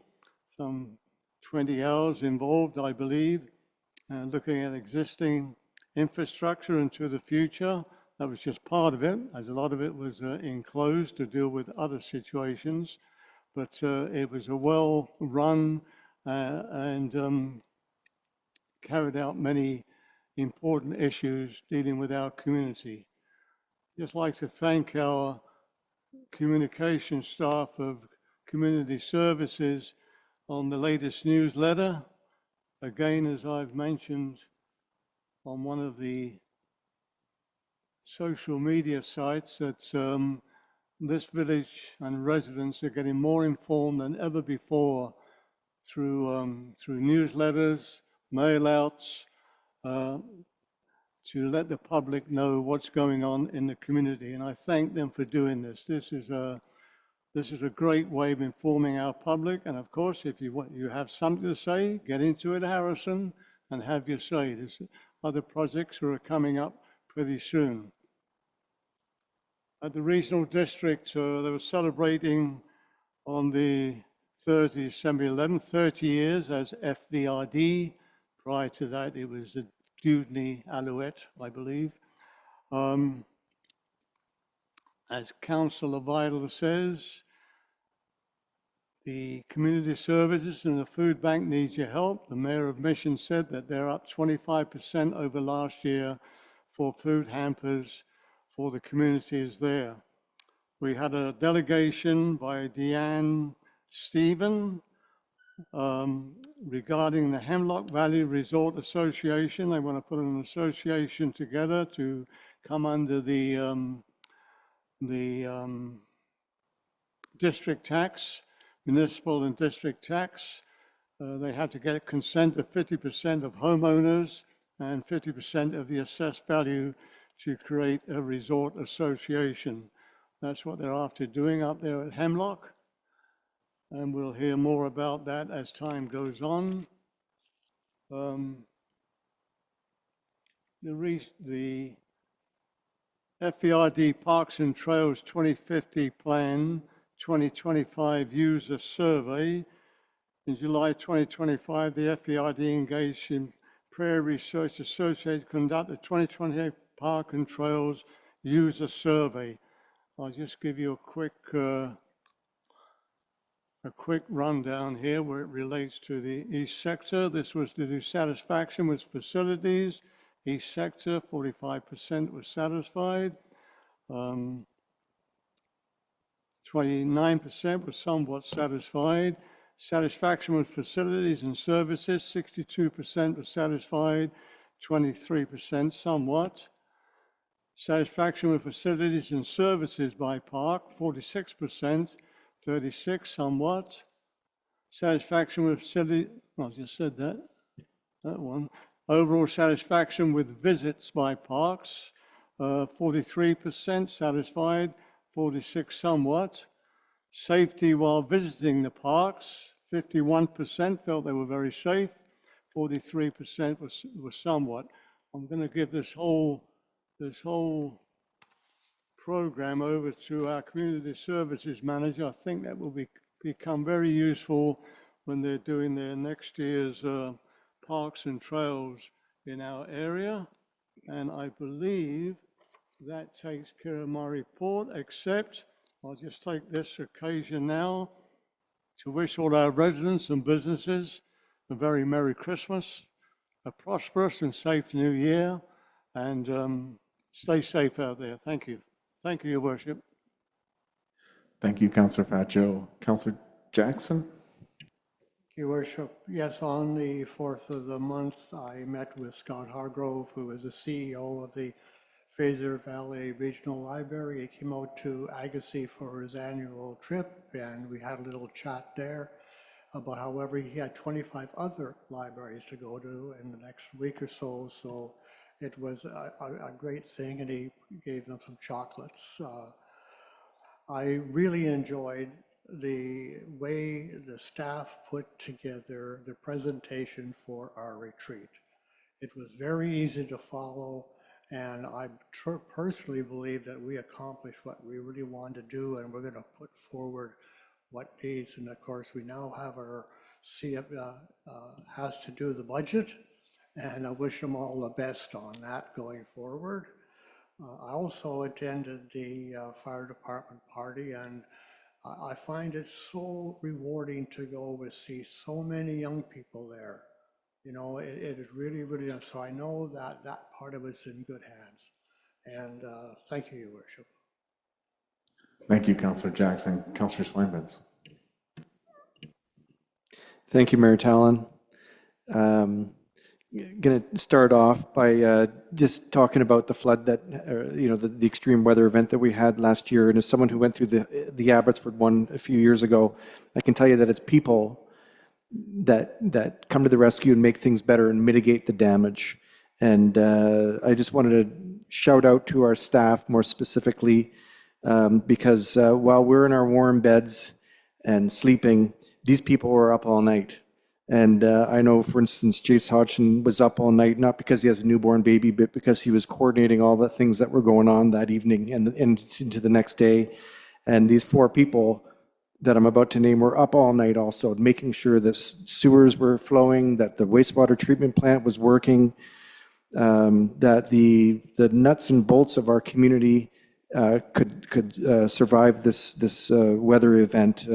some 20 hours involved, I believe, looking at existing infrastructure into the future. That was just part of it, as a lot of it was enclosed to deal with other situations. But it was a well-run and carried out many important issues dealing with our community. Just like to thank our communication staff of Community Services on the latest newsletter. Again, as I've mentioned on one of the social media sites, that this village and residents are getting more informed than ever before through newsletters, mail-outs, to let the public know what's going on in the community. And I thank them for doing this. This is a great way of informing our public. And of course, if you have something to say, get into it, Harrison, and have your say. There's other projects that are coming up pretty soon. At the regional district, they were celebrating on the Thursday, December 11th, 30 years as FVRD. Prior to that, it was the Dewdney Alouette, I believe. As Councillor Vital says, The community services and the food bank needs your help. The mayor of Mission said that they're up 25% over last year for food hampers for the communities there. We had a delegation by Deanne Stephen regarding the Hemlock Valley Resort Association. They want to put an association together to come under the district tax, municipal and district tax. They had to get consent of 50% of homeowners and 50% of the assessed value to create a resort association. That's what they're after doing up there at Hemlock. And we'll hear more about that as time goes on. The FVRD Parks and Trails 2050 Plan 2025 User Survey. In July 2025, the FVRD engaged in Prairie Research Associates to conduct the 2028 Park and Trails User Survey. I'll just give you a quick rundown here where it relates to the East Sector. This was to do satisfaction with facilities. East Sector, 45% was satisfied. 29% was somewhat satisfied. Satisfaction with facilities and services, 62% was satisfied, 23% somewhat. Satisfaction with facilities and services by park, 46%, 36% somewhat. Satisfaction with facility, I just said that one. Overall satisfaction with visits by parks, 43% satisfied, 46% somewhat. Safety while visiting the parks, 51% felt they were very safe, 43% was somewhat. I'm going to give this whole program over to our community services manager. I think that will become very useful when they're doing their next year's parks and trails in our area. And I believe that takes care of my report, except I'll just take this occasion now to wish all our residents and businesses a very Merry Christmas, a prosperous and safe New Year, and stay safe out there. Thank you. Thank you, Your Worship. Thank you, Councillor Fatjo. Councillor Jackson? Your Worship, yes, on the 4th of the month, I met with Scott Hargrove, who is the CEO of the Fraser Valley Regional Library. He came out to Agassiz for his annual trip, and we had a little chat there about however he had 25 other libraries to go to in the next week or so. So it was a great thing, and he gave them some chocolates. I really enjoyed the way the staff put together the presentation for our retreat. It was very easy to follow, and I personally believe that we accomplished what we really wanted to do, and we're going to put forward what needs. And of course, we now have our has to do the budget, and I wish them all the best on that going forward. I also attended the fire department party, and I find it so rewarding to go and see so many young people there. You know, it is really, really, so I know that that part of it's in good hands. And thank you, Your Worship. Thank you, Councillor Jackson. Councillor Swinburne. Thank you, Mayor Talon. Going to start off by just talking about the flood that, the extreme weather event that we had last year. And as someone who went through the Abbotsford one a few years ago, I can tell you that it's people that come to the rescue and make things better and mitigate the damage. And I just wanted to shout out to our staff more specifically, because while we're in our warm beds and sleeping, these people were up all night. And I know, for instance, Jace Hodgson was up all night, not because he has a newborn baby, but because he was coordinating all the things that were going on that evening and into the next day. And these 4 people that I'm about to name were up all night also, making sure that sewers were flowing, that the wastewater treatment plant was working, that the nuts and bolts of our community could survive this weather event.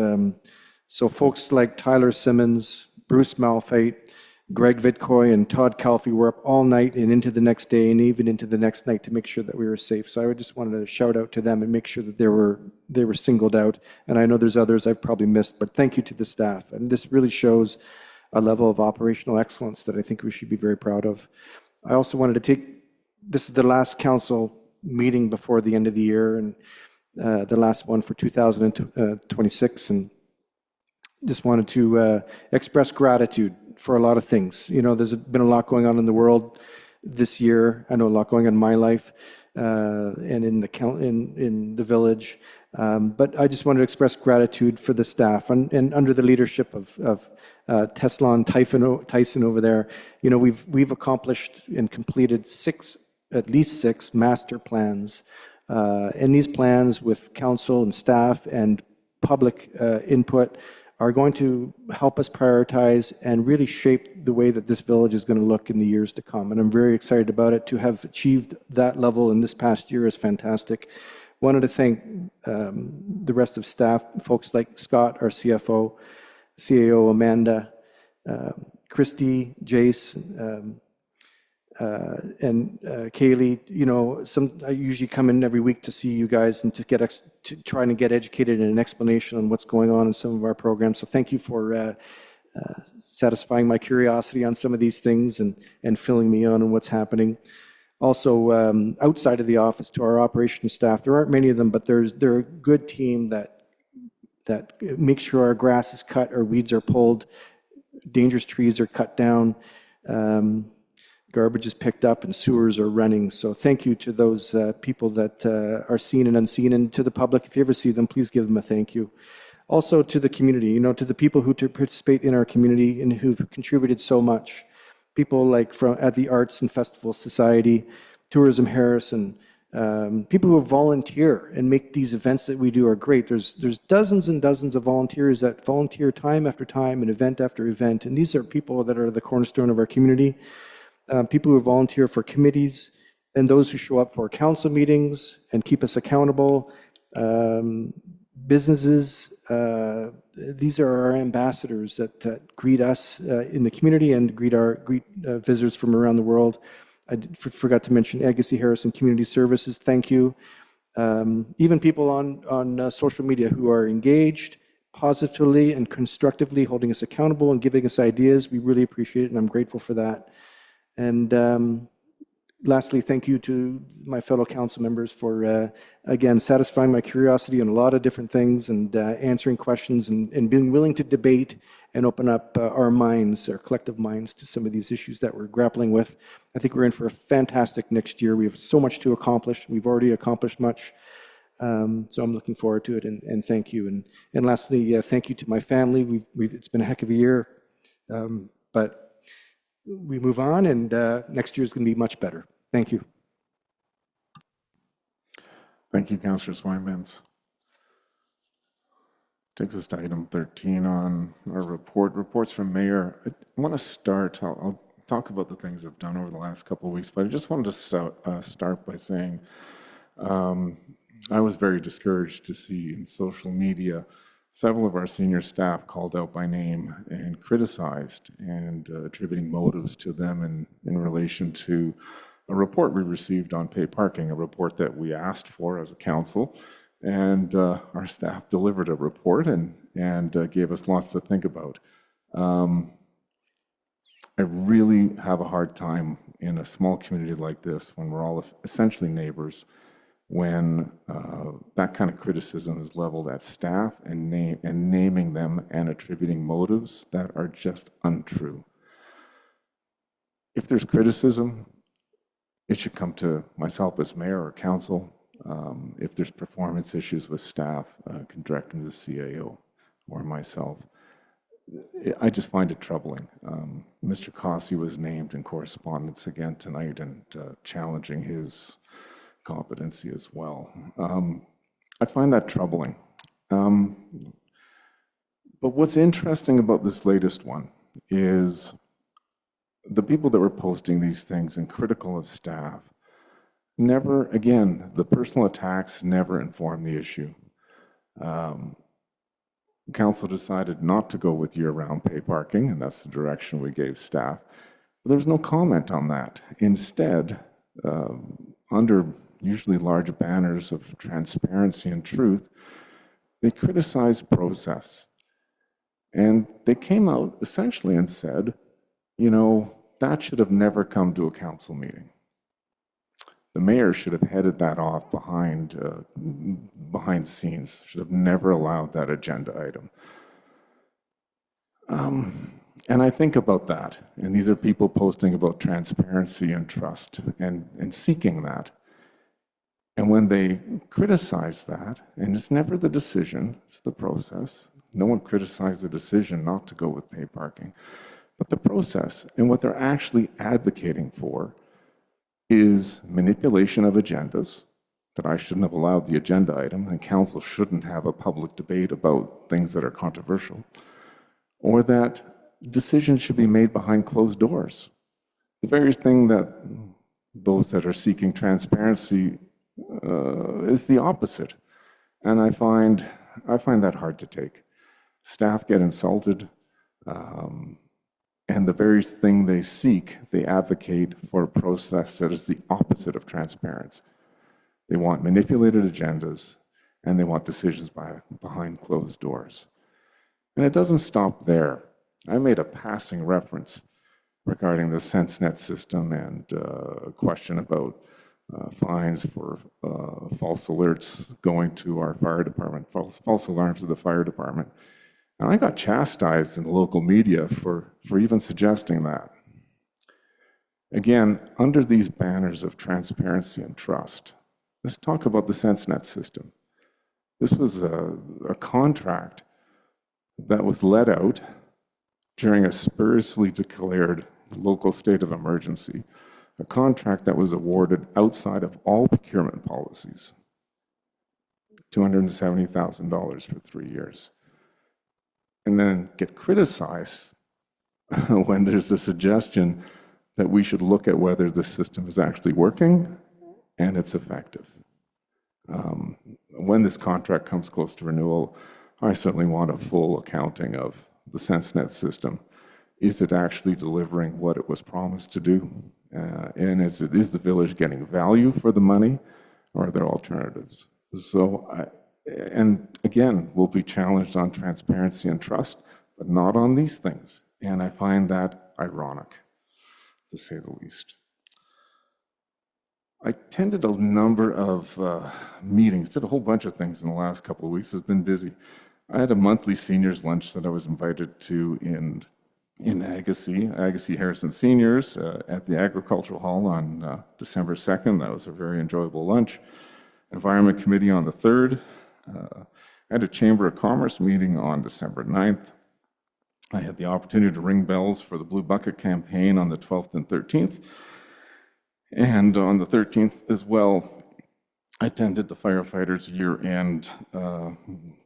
So folks like Tyler Simmons, Bruce Malphite, Greg Vitkoy, and Todd Calfee were up all night and into the next day and even into the next night to make sure that we were safe. So I just wanted to shout out to them and make sure that they were singled out. And I know there's others I've probably missed, but thank you to the staff. And this really shows a level of operational excellence that I think we should be very proud of. I also wanted to this is the last council meeting before the end of the year and the last one for 2026. And just wanted to express gratitude for a lot of things. You know, there's been a lot going on in the world this year. I know a lot going on in my life and in the village. But I just wanted to express gratitude for the staff and under the leadership of Tesla Tyson over there. You know, we've accomplished and completed at least six master plans. And these plans with council and staff and public input are going to help us prioritize and really shape the way that this village is going to look in the years to come. And I'm very excited about it. To have achieved that level in this past year is fantastic. Wanted to thank the rest of staff, folks like Scott, our CFO, CAO Amanda, Christy, Jace, and Kaylee. You know, I usually come in every week to see you guys and to trying to get educated and an explanation on what's going on in some of our programs. So thank you for satisfying my curiosity on some of these things and filling me in on what's happening. Also, outside of the office, to our operations staff, there aren't many of them, but they're a good team that makes sure our grass is cut, our weeds are pulled, dangerous trees are cut down, garbage is picked up, and sewers are running. So thank you to those people that are seen and unseen, and to the public. If you ever see them, please give them a thank you. Also to the community, you know, to the people who participate in our community and who've contributed so much. People like at the Arts and Festival Society, Tourism Harrison, people who volunteer and make these events that we do are great. There's dozens and dozens of volunteers that volunteer time after time and event after event. And these are people that are the cornerstone of our community. People who volunteer for committees and those who show up for council meetings and keep us accountable. Businesses, these are our ambassadors that greet us in the community and greet visitors from around the world. I forgot to mention Agassiz Harrison Community Services. Thank you. Even people on social media who are engaged positively and constructively, holding us accountable and giving us ideas. We really appreciate it, and I'm grateful for that. And lastly, thank you to my fellow council members for, again, satisfying my curiosity on a lot of different things and answering questions and being willing to debate and open up our minds, our collective minds, to some of these issues that we're grappling with. I think we're in for a fantastic next year. We have so much to accomplish. We've already accomplished much. So I'm looking forward to it, and thank you. And lastly, thank you to my family. It's been a heck of a year, but we move on, and next year is going to be much better. Thank you. Thank you, Councillor Swinbanks. Takes us to item 13 on our reports from Mayor. I want to start, I'll talk about the things I've done over the last couple of weeks, but I just wanted to start by saying I was very discouraged to see in social media several of our senior staff called out by name and criticized and attributing motives to them in relation to a report we received on paid parking, a report that we asked for as a council, and our staff delivered a report and gave us lots to think about. I really have a hard time in a small community like this, when we're all essentially neighbors, when that kind of criticism is leveled at staff and naming them and attributing motives that are just untrue. If there's criticism, it should come to myself as mayor or council. If there's performance issues with staff, can direct them to the CAO or myself. I just find it troubling. Mr. Cossey was named in correspondence again tonight and challenging his competency as well. I find that troubling. But what's interesting about this latest one is the people that were posting these things and critical of staff never, again, the personal attacks never informed the issue. Council decided not to go with year-round pay parking, and that's the direction we gave staff. But there was no comment on that. Instead, under usually large banners of transparency and truth, they criticized process. And they came out essentially and said, you know, that should have never come to a council meeting. The mayor should have headed that off behind the scenes, should have never allowed that agenda item. And I think about that, and these are people posting about transparency and trust and seeking that. And when they criticize that, and it's never the decision, it's the process. No one criticized the decision not to go with pay parking, but the process. And what they're actually advocating for is manipulation of agendas, that I shouldn't have allowed the agenda item, and council shouldn't have a public debate about things that are controversial, or that decisions should be made behind closed doors. The very thing that those that are seeking transparency is the opposite. And I find that hard to take. Staff get insulted, and the very thing they seek, they advocate for a process that is the opposite of transparency. They want manipulated agendas, and they want decisions behind closed doors. And it doesn't stop there. I made a passing reference regarding the SenseNet system and a question about fines for false alerts going to our fire department, false alarms to the fire department. And I got chastised in the local media for even suggesting that. Again, under these banners of transparency and trust, let's talk about the SenseNet system. This was a contract that was let out during a spuriously declared local state of emergency, a contract that was awarded outside of all procurement policies, $270,000 for 3 years. And then get criticized when there's a suggestion that we should look at whether the system is actually working and it's effective. When this contract comes close to renewal, I certainly want a full accounting of the SenseNet system. Is it actually delivering what it was promised to do? And is the village getting value for the money, or are there alternatives? So, and again, we'll be challenged on transparency and trust, but not on these things. And I find that ironic, to say the least. I attended a number of meetings, did a whole bunch of things in the last couple of weeks. It's been busy. I had a monthly seniors lunch that I was invited to in Agassiz Harrison Seniors at the Agricultural Hall on December 2nd. That was a very enjoyable lunch. Environment Committee on the 3rd. I had a Chamber of Commerce meeting on December 9th. I had the opportunity to ring bells for the Blue Bucket campaign on the 12th and 13th. And on the 13th as well, I attended the firefighters' year-end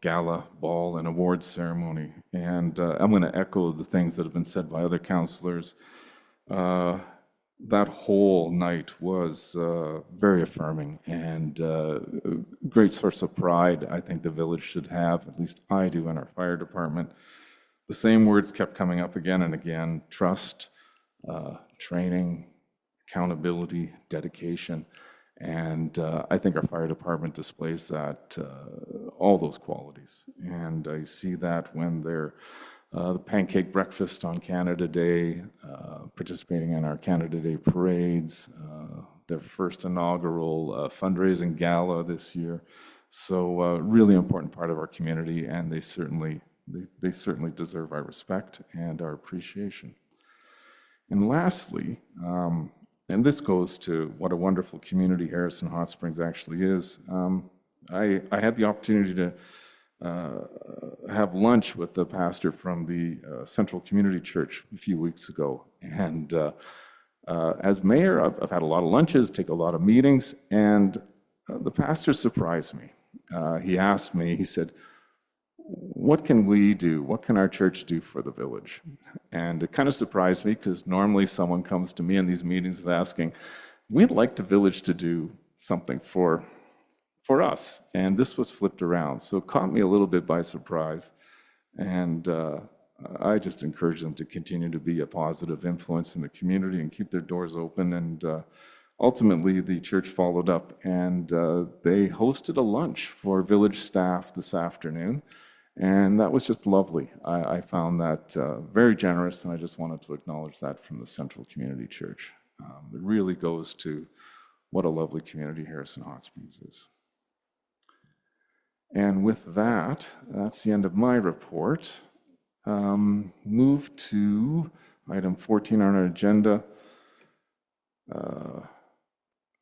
gala, ball, and awards ceremony. And I'm going to echo the things that have been said by other councillors. That whole night was very affirming and a great source of pride I think the village should have, at least I do in our fire department. The same words kept coming up again and again: trust, training, accountability, dedication. And I think our fire department displays that, all those qualities. And I see that when they're the pancake breakfast on Canada Day, participating in our Canada Day parades, their first inaugural fundraising gala this year. So really important part of our community, and they certainly deserve our respect and our appreciation. And lastly, and this goes to what a wonderful community Harrison Hot Springs actually is. I had the opportunity to have lunch with the pastor from the Central Community Church a few weeks ago. And as mayor, I've had a lot of lunches, take a lot of meetings, and the pastor surprised me. He asked me, he said, "What can we do? What can our church do for the village?" And it kind of surprised me, because normally someone comes to me in these meetings asking, "We'd like the village to do something for us." And this was flipped around. So it caught me a little bit by surprise. And I just encourage them to continue to be a positive influence in the community and keep their doors open. And ultimately, the church followed up and they hosted a lunch for village staff this afternoon. And that was just lovely. I found that very generous, and I just wanted to acknowledge that from the Central Community Church. It really goes to what a lovely community Harrison Hot Springs is. And with that, that's the end of my report. Move to item 14 on our agenda.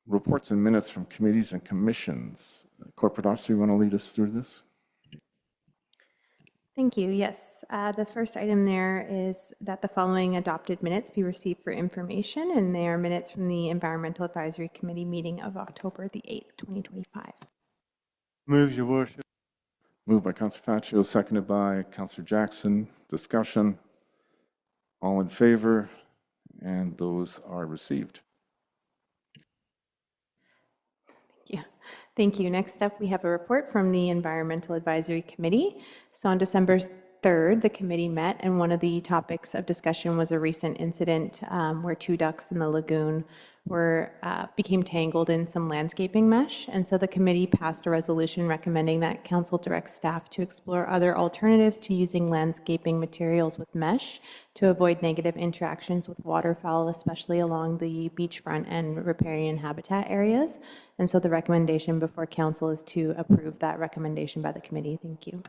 Reports and minutes from committees and commissions. Corporate Officer, you want to lead us through this? Thank you. Yes. The first item there is that the following adopted minutes be received for information, and they are minutes from the Environmental Advisory Committee meeting of October the 8th, 2025. Move, Your Worship. Moved by Councillor Faccio, seconded by Councillor Jackson. Discussion. All in favor? And those are received. Yeah, thank you. Next up, we have a report from the Environmental Advisory Committee. So on December 3rd, the committee met, and one of the topics of discussion was a recent incident where 2 ducks in the lagoon became tangled in some landscaping mesh. And so the committee passed a resolution recommending that council direct staff to explore other alternatives to using landscaping materials with mesh to avoid negative interactions with waterfowl, especially along the beachfront and riparian habitat areas. And so the recommendation before council is to approve that recommendation by the committee. Thank you.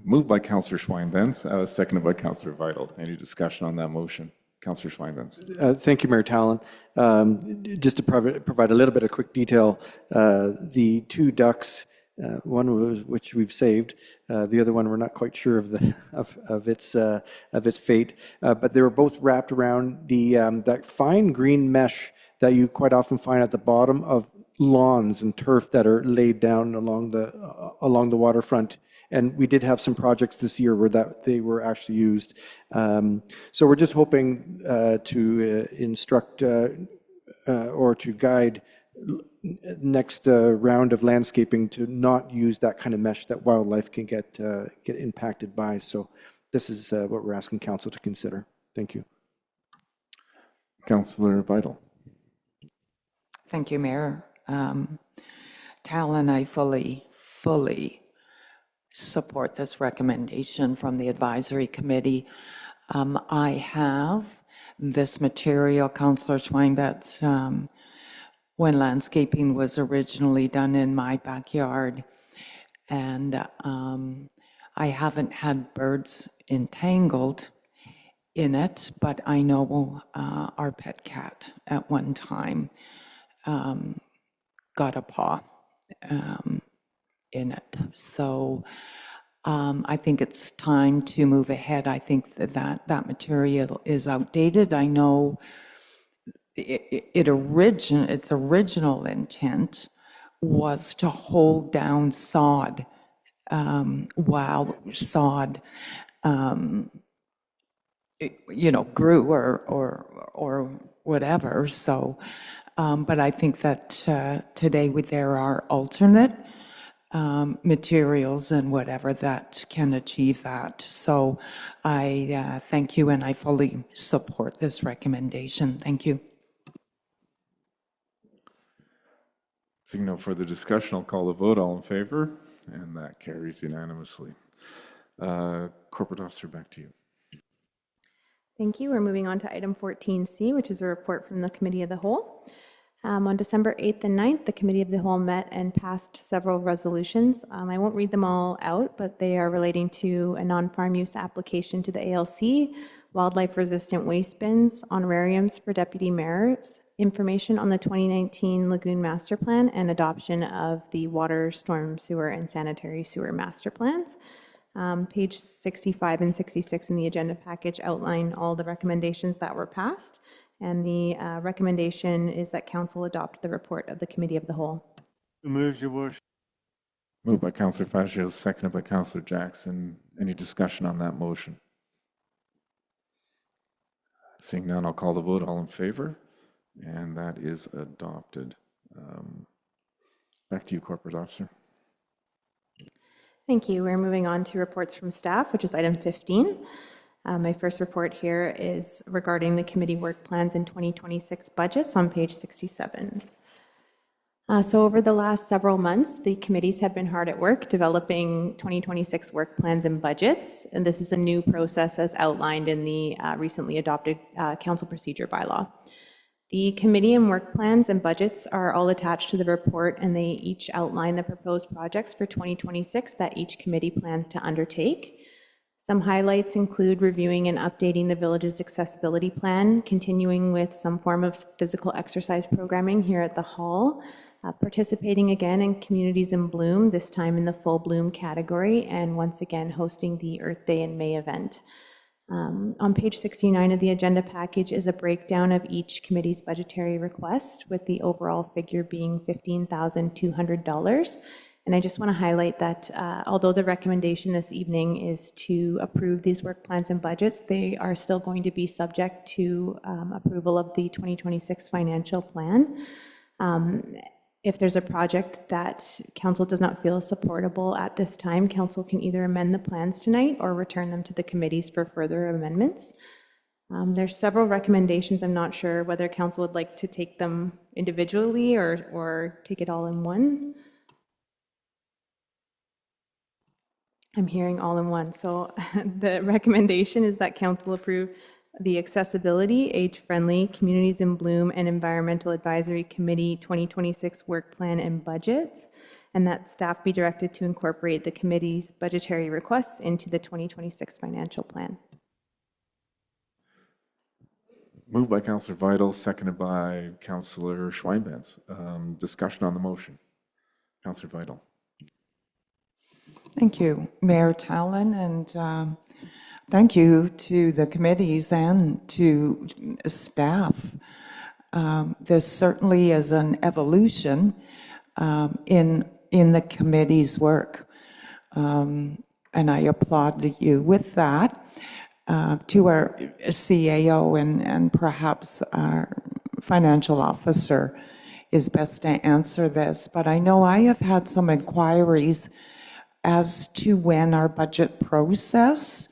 Moved by Councillor Schweinbenz, seconded by Councillor Vital. Any discussion on that motion? Councillor Schweinbenz. Thank you, Mayor Talon. Just to provide a little bit of quick detail, the 2 ducks, one was which we've saved, the other one we're not quite sure of its fate, but they were both wrapped around that fine green mesh that you quite often find at the bottom of lawns and turf that are laid down along the waterfront. And we did have some projects this year where they were actually used. So we're just hoping to instruct or to guide next round of landscaping to not use that kind of mesh that wildlife can get impacted by. So this is what we're asking council to consider. Thank you. Councillor Vital. Thank you, Mayor. Talon, I fully support this recommendation from the advisory committee. I have this material, Councillor Schweinbetz, when landscaping was originally done in my backyard, and I haven't had birds entangled in it, but I know our pet cat at one time got a paw in it. So I think it's time to move ahead. I think that material is outdated. I know its original intent was to hold down sod while sod grew or whatever. So but I think that today there are alternate materials and whatever that can achieve that. So I thank you, and I fully support this recommendation. Thank you. Seeing no further discussion, I'll call the vote. All in favor? And that carries unanimously. Corporate Officer, back to you. Thank you. We're moving on to item 14C, which is a report from the Committee of the Whole. On December 8th and 9th, the Committee of the Whole met and passed several resolutions. I won't read them all out, but they are relating to a non-farm use application to the ALC, wildlife-resistant waste bins, honorariums for deputy mayors, information on the 2019 Lagoon Master Plan, and adoption of the water, storm, sewer, and sanitary sewer master plans. Page 65 and 66 in the agenda package outline all the recommendations that were passed. And the recommendation is that council adopt the report of the Committee of the Whole. Move, Your Worship. Moved by Councillor Faccio, seconded by Councillor Jackson. Any discussion on that motion? Seeing none, I'll call the vote. All in favor? And that is adopted. Back to you, Corporate Officer. Thank you. We're moving on to reports from staff, which is item 15. My first report here is regarding the committee work plans and 2026 budgets on page 67. So over the last several months, the committees have been hard at work developing 2026 work plans and budgets, and this is a new process as outlined in the recently adopted council procedure bylaw. The committee and work plans and budgets are all attached to the report, and they each outline the proposed projects for 2026 that each committee plans to undertake. Some highlights include reviewing and updating the village's accessibility plan, continuing with some form of physical exercise programming here at the hall, participating again in Communities in Bloom, this time in the Full Bloom category, and once again hosting the Earth Day in May event. On page 69 of the agenda package is a breakdown of each committee's budgetary request, with the overall figure being $15,200. And I just want to highlight that although the recommendation this evening is to approve these work plans and budgets, they are still going to be subject to approval of the 2026 financial plan. If there's a project that council does not feel is supportable at this time, council can either amend the plans tonight or return them to the committees for further amendments. There's several recommendations. I'm not sure whether council would like to take them individually or take it all in one. I'm hearing all in one. So the recommendation is that council approve the Accessibility, Age-Friendly, Communities in Bloom, and Environmental Advisory Committee 2026 Work Plan and Budgets, and that staff be directed to incorporate the committee's budgetary requests into the 2026 financial plan. Moved by Councillor Vital, seconded by Councillor Schweinbenz. Discussion on the motion. Councillor Vital. Thank you, Mayor Tallon, and thank you to the committees and to staff. This certainly is an evolution in the committee's work, and I applaud you with that. To our CAO and perhaps our financial officer is best to answer this, but I know I have had some inquiries as to when our budget process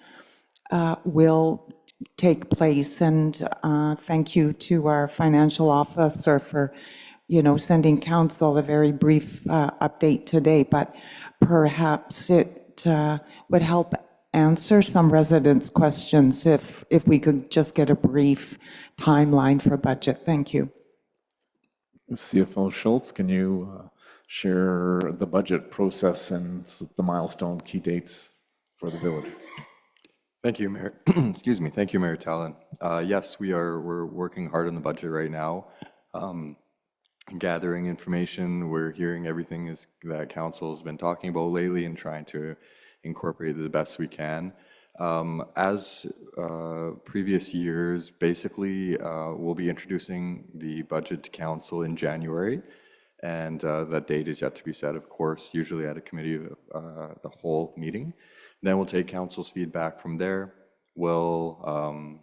will take place, and thank you to our financial officer for, sending council a very brief update today, but perhaps it would help answer some residents' questions if we could just get a brief timeline for budget. Thank you. CFO Schultz, can you share the budget process and the milestone key dates for the village? Thank you, Mayor. Excuse me. Thank you, Mayor Tallon. Yes, we're working hard on the budget right now, gathering information. We're hearing everything that council's been talking about lately and trying to incorporate it the best we can. As previous years, basically, we'll be introducing the budget to council in January. And that date is yet to be set, of course, usually at a committee of the whole meeting. Then we'll take council's feedback from there. We'll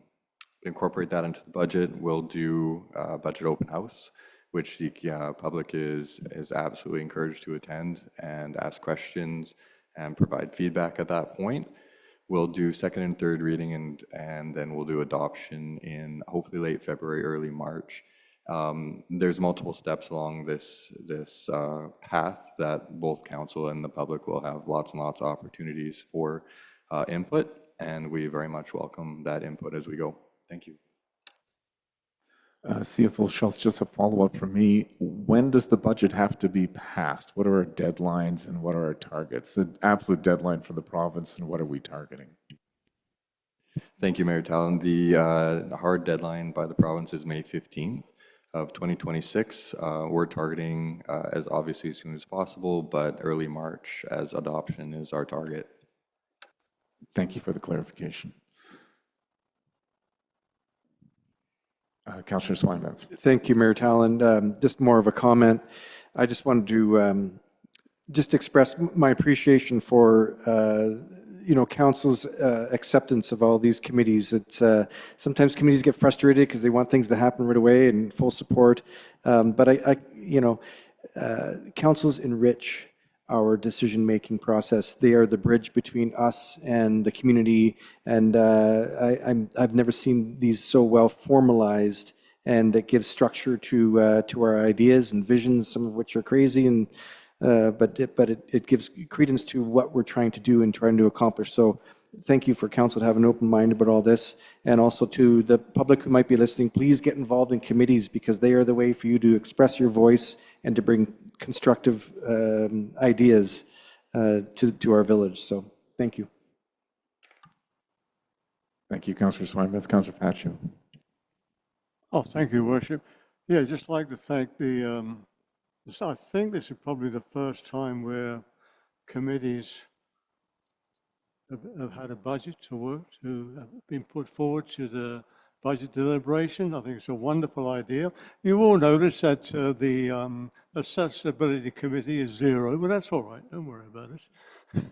incorporate that into the budget. We'll do a budget open house, which the public is absolutely encouraged to attend and ask questions and provide feedback at that point. We'll do second and third reading, and then we'll do adoption in hopefully late February, early March. There's multiple steps along this path that both council and the public will have lots and lots of opportunities for input, and we very much welcome that input as we go. Thank you. CFO Schultz, just a follow-up from me. When does the budget have to be passed? What are our deadlines and what are our targets? The absolute deadline for the province, and what are we targeting? Thank you, Mayor Tallon. The hard deadline by the province is May 15th. Of 2026. We're targeting as obviously as soon as possible, but early March as adoption is our target. Thank you for the clarification. Councillor Schweinbenz. Thank you, Mayor Tallon. Just more of a comment. I just wanted to just express my appreciation for council's acceptance of all these committees. It's sometimes committees get frustrated because they want things to happen right away and full support. But councils enrich our decision-making process. They are the bridge between us and the community, and I've never seen these so well formalized, and it gives structure to our ideas and visions, some of which are crazy, and but it gives credence to what we're trying to do and trying to accomplish. So thank you for council to have an open mind about all this. And also to the public who might be listening, please get involved in committees, because they are the way for you to express your voice and to bring constructive ideas to our village. So thank you. Thank you, Councillor Swinburne. Councillor Pachu. Oh, thank you, Worship. Yeah, I'd just like to thank I think this is probably the first time where committees have had a budget to have been put forward to the budget deliberation. I think it's a wonderful idea. You all notice that the accessibility committee is 0, but that's all right. Don't worry about it.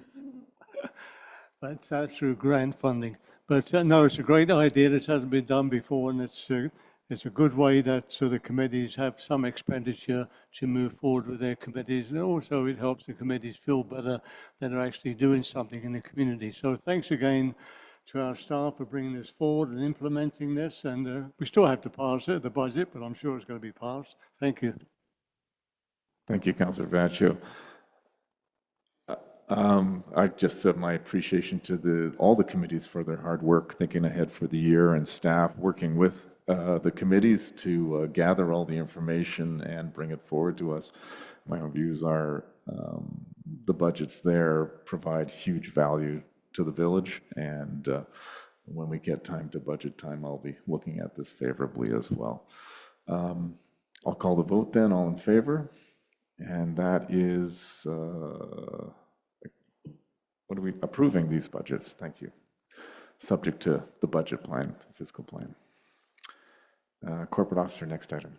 That's through grant funding. But no, it's a great idea. This hasn't been done before, and it's a good way that the committees have some expenditure to move forward with their committees. And also it helps the committees feel better that they're actually doing something in the community. So thanks again to our staff for bringing this forward and implementing this. And we still have to pass it, the budget, but I'm sure it's going to be passed. Thank you. Thank you, Councillor Pachu. I just have my appreciation to all the committees for their hard work, thinking ahead for the year, and staff working with the committees to gather all the information and bring it forward to us. My own views are the budgets there provide huge value to the village, and when we get time to budget time, I'll be looking at this favorably as well. I'll call the vote then. All in favor? And that is, what are we approving these budgets? Thank you. Subject to the budget plan, the fiscal plan. Corporate Officer, next item.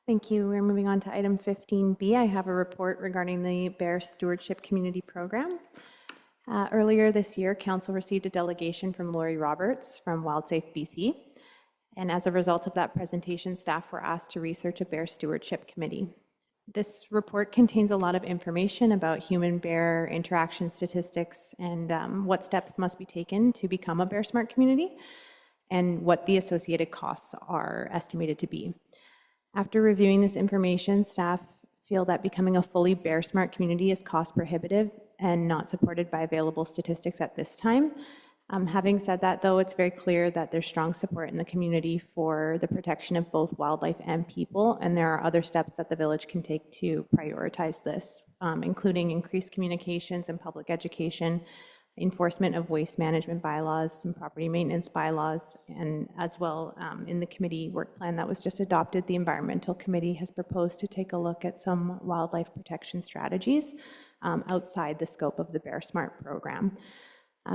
Thank you. We're moving on to item 15B. I have a report regarding the Bear Stewardship Community Program. Earlier this year, Council received a delegation from Lori Roberts from WildSafe BC. And as a result of that presentation, staff were asked to research a bear stewardship committee. This report contains a lot of information about human-bear interaction statistics and what steps must be taken to become a Bear Smart community, and what the associated costs are estimated to be. After reviewing this information, staff feel that becoming a fully Bear Smart community is cost prohibitive and not supported by available statistics at this time. Having said that, though, it's very clear that there's strong support in the community for the protection of both wildlife and people, and there are other steps that the village can take to prioritize this, including increased communications and public education, enforcement of waste management bylaws, some property maintenance bylaws, and as well in the committee work plan that was just adopted, the Environmental Committee has proposed to take a look at some wildlife protection strategies outside the scope of the Bear Smart program.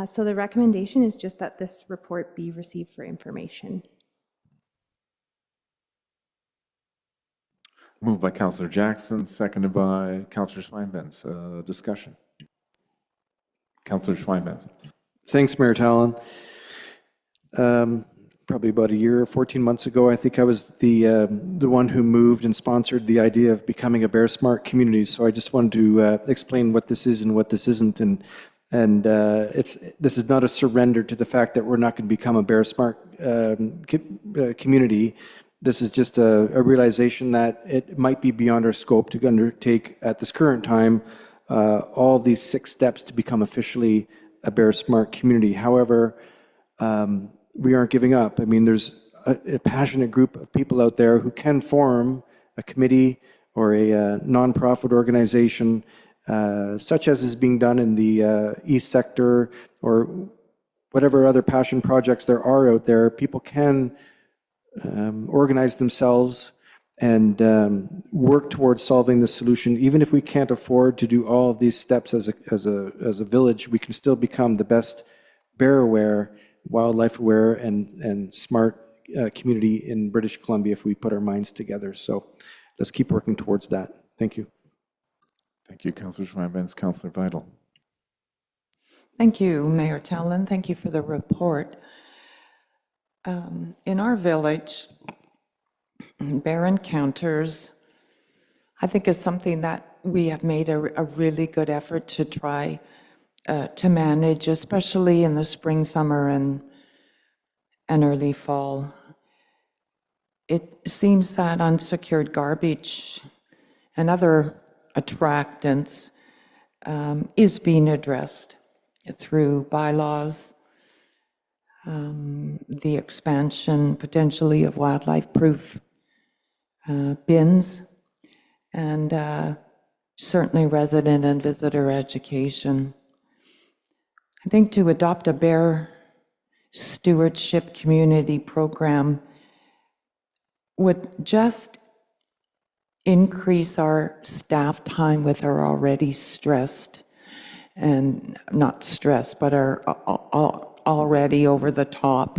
So the recommendation is just that this report be received for information. Moved by Councillor Jackson, seconded by Councillor Swinburne. Discussion. Councillor Swinburne. Thanks, Mayor Talon. Probably about a year or 14 months ago, I think I was the one who moved and sponsored the idea of becoming a Bear Smart community. So I just wanted to explain what this is and what this isn't. And this is not a surrender to the fact that we're not going to become a Bear Smart community. This is just a realization that it might be beyond our scope to undertake at this current time all these 6 steps to become officially a Bear Smart community. However, we aren't giving up. I mean, there's a passionate group of people out there who can form a committee or a nonprofit organization, such as is being done in the East Sector or whatever other passion projects there are out there. People can organize themselves and work towards solving the solution. Even if we can't afford to do all of these steps as a village, we can still become the best bear-aware, wildlife-aware, and smart community in British Columbia if we put our minds together. So let's keep working towards that. Thank you. Thank you, Councillor Swinburne. Councillor Vital. Thank you, Mayor Talon. Thank you for the report. In our village, bear encounters, I think, is something that we have made a really good effort to try to manage, especially in the spring, summer, and early fall. It seems that unsecured garbage and other attractants is being addressed through bylaws, the expansion potentially of wildlife-proof bins, and certainly resident and visitor education. I think to adopt a bear stewardship community program would just increase our staff time with our already stressed, and not stressed, but our already over the top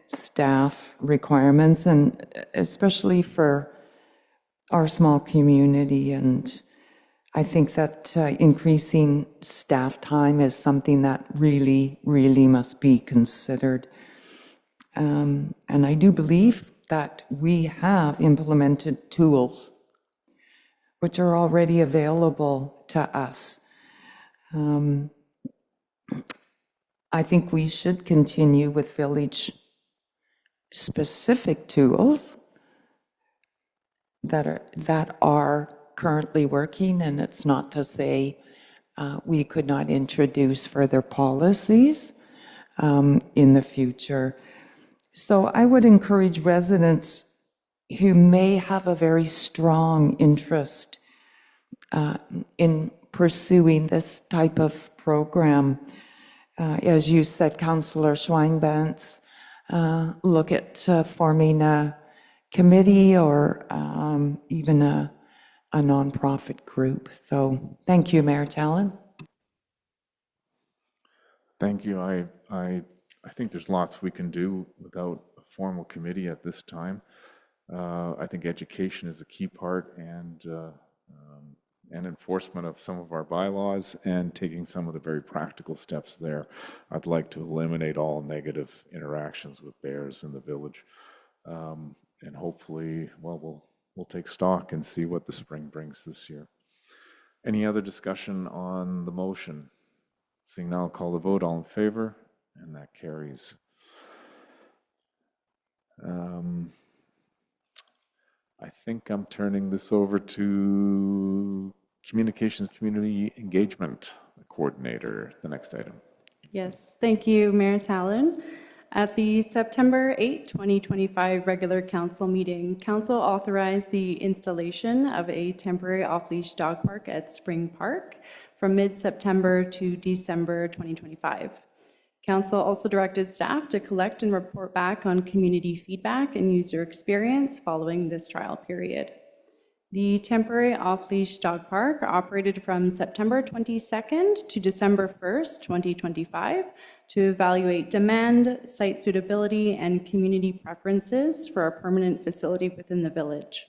staff requirements, and especially for our small community. And I think that increasing staff time is something that really, really must be considered. And I do believe that we have implemented tools which are already available to us. I think we should continue with village-specific tools that are currently working, and it's not to say we could not introduce further policies in the future. So I would encourage residents who may have a very strong interest in pursuing this type of program. As you said, Councillor Schweinbantz, look at forming a committee or even a nonprofit group. So thank you, Mayor Tallon. Thank you. I think there's lots we can do without a formal committee at this time. I think education is a key part, and enforcement of some of our bylaws, and taking some of the very practical steps there. I'd like to eliminate all negative interactions with bears in the village. And hopefully, well, we'll take stock and see what the spring brings this year. Any other discussion on the motion? Seeing now, I'll call the vote. All in favor? And that carries. I think I'm turning this over to Communications Community Engagement Coordinator, the next item. Yes, thank you, Mayor Tallon. At the September 8, 2025 regular council meeting, council authorized the installation of a temporary off-leash dog park at Spring Park from mid-September to December 2025. Council also directed staff to collect and report back on community feedback and user experience following this trial period. The temporary off-leash dog park operated from September 22nd to December 1st, 2025 to evaluate demand, site suitability, and community preferences for a permanent facility within the village.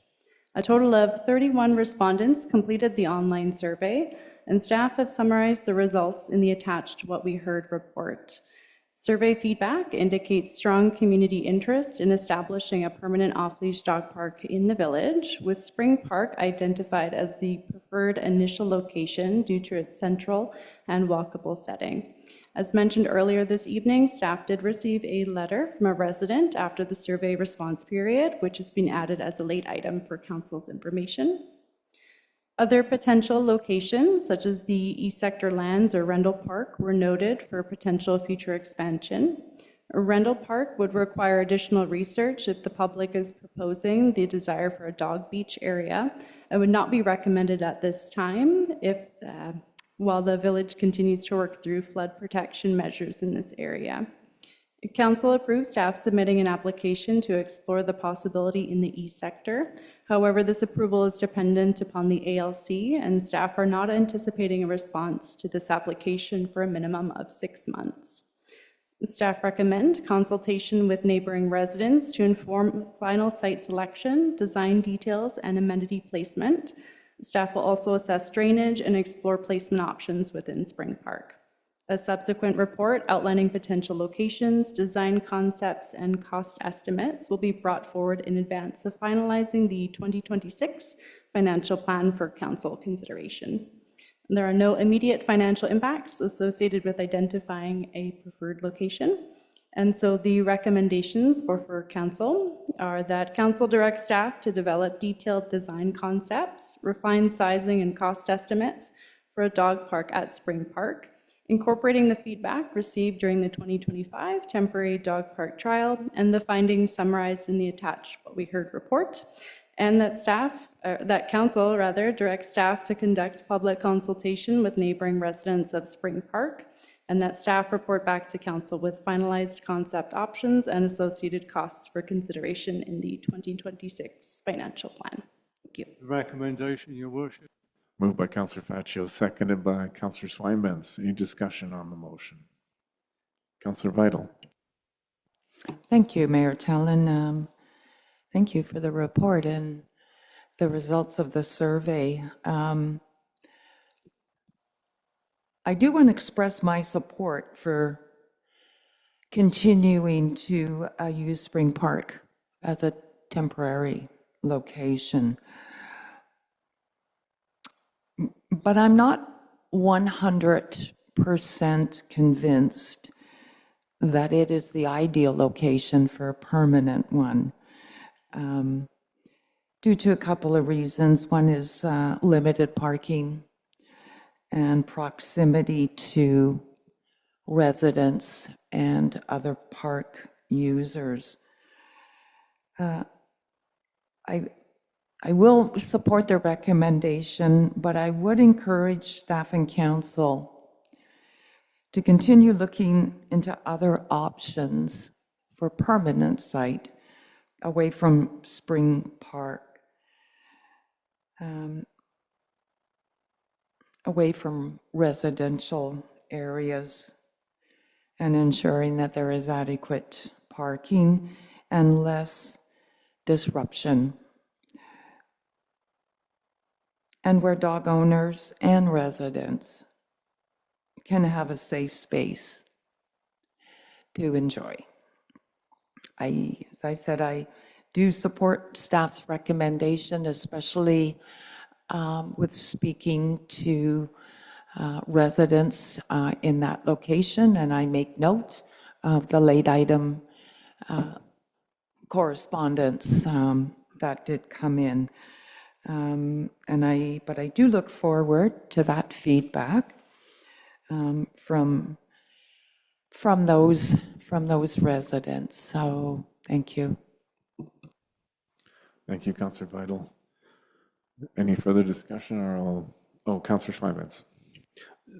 A total of 31 respondents completed the online survey, and staff have summarized the results in the attached What We Heard report. Survey feedback indicates strong community interest in establishing a permanent off-leash dog park in the village, with Spring Park identified as the preferred initial location due to its central and walkable setting. As mentioned earlier this evening, staff did receive a letter from a resident after the survey response period, which has been added as a late item for council's information. Other potential locations, such as the East Sector lands or Rendell Park, were noted for potential future expansion. Rendell Park would require additional research if the public is proposing the desire for a dog beach area. It would not be recommended at this time while the village continues to work through flood protection measures in this area. Council approved staff submitting an application to explore the possibility in the East Sector. However, this approval is dependent upon the ALC, and staff are not anticipating a response to this application for a minimum of 6 months. Staff recommend consultation with neighboring residents to inform final site selection, design details, and amenity placement. Staff will also assess drainage and explore placement options within Spring Park. A subsequent report outlining potential locations, design concepts, and cost estimates will be brought forward in advance of finalizing the 2026 financial plan for council consideration. And there are no immediate financial impacts associated with identifying a preferred location. And so the recommendations for council are that council direct staff to develop detailed design concepts, refine sizing and cost estimates for a dog park at Spring Park, incorporating the feedback received during the 2025 temporary dog park trial and the findings summarized in the attached What We Heard report, and that council directs staff to conduct public consultation with neighboring residents of Spring Park, and that staff report back to council with finalized concept options and associated costs for consideration in the 2026 financial plan. Thank you. Recommendation, Your Worship. Moved by Councillor Faccio, seconded by Councillor Swinbanks. Any discussion on the motion? Councillor Vital. Thank you, Mayor Tallon. Thank you for the report and the results of the survey. I do want to express my support for continuing to use Spring Park as a temporary location. But I'm not 100% convinced that it is the ideal location for a permanent one, due to a couple of reasons. One is limited parking and proximity to residents and other park users. I will support the recommendation, but I would encourage staff and council to continue looking into other options for permanent site away from Spring Park, away from residential areas, and ensuring that there is adequate parking and less disruption, and where dog owners and residents can have a safe space to enjoy. As I said, I do support staff's recommendation, especially with speaking to residents in that location, and I make note of the late item correspondence that did come in. But I do look forward to that feedback from those residents. So thank you. Thank you, Councillor Vital. Any further discussion or Councillor Swinbanks.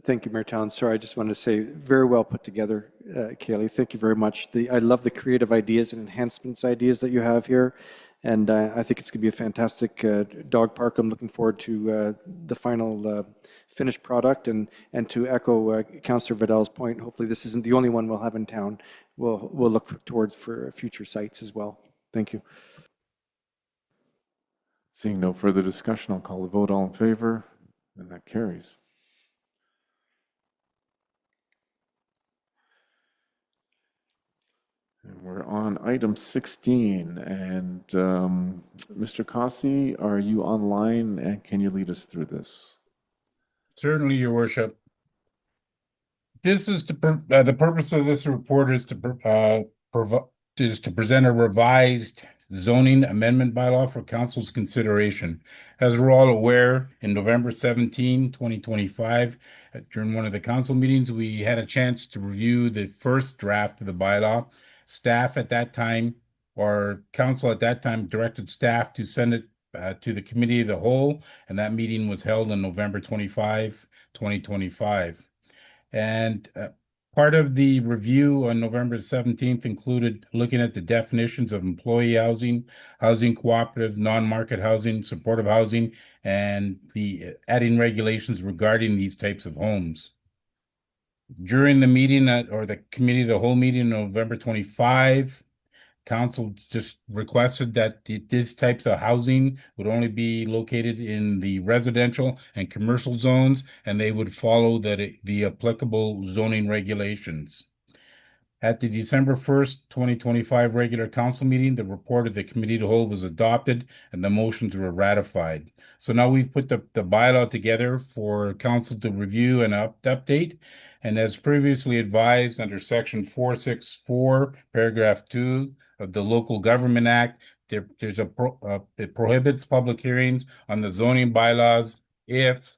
Thank you, Mayor Tallon. Sorry, I just wanted to say, very well put together, Kaylee. Thank you very much. I love the creative ideas and enhancements ideas that you have here. And I think it's going to be a fantastic dog park. I'm looking forward to the final finished product. And to echo Councillor Vidal's point, hopefully this isn't the only one we'll have in town. We'll look towards for future sites as well. Thank you. Seeing no further discussion, I'll call the vote. All in favor, and that carries. And we're on item 16, and Mr. Cossey, are you online, and can you lead us through this? Certainly, Your Worship. This is the purpose of this report is to present a revised zoning amendment bylaw for council's consideration. As we're all aware, in November 17, 2025, during one of the council meetings, we had a chance to review the first draft of the bylaw. Staff at that time, or council at that time, directed staff to send it to the committee of the whole, and that meeting was held on November 25, 2025. And part of the review on November 17th included looking at the definitions of employee housing, housing cooperative, non-market housing, supportive housing, and the adding regulations regarding these types of homes. During the meeting or the committee of the whole meeting on November 25, council just requested that these types of housing would only be located in the residential and commercial zones, and they would follow the applicable zoning regulations. At the December 1st, 2025 regular council meeting, the report of the committee to hold was adopted and the motions were ratified. So now we've put the bylaw together for council to review and update. And as previously advised under section 464, paragraph 2 of the Local Government Act, it prohibits public hearings on the zoning bylaws if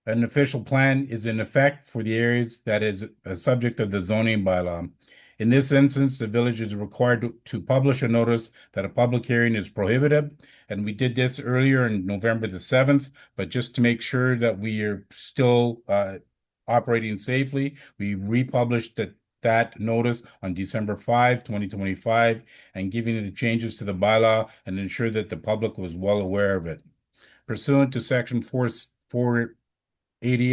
an official plan is in effect for the areas that is a subject of the zoning bylaw. In this instance, the village is required to publish a notice that a public hearing is prohibited. And we did this earlier on November the 7th, but just to make sure that we are still operating safely, we republished that notice on December 5, 2025, and giving the changes to the bylaw and ensure that the public was well aware of it. Pursuant to section 480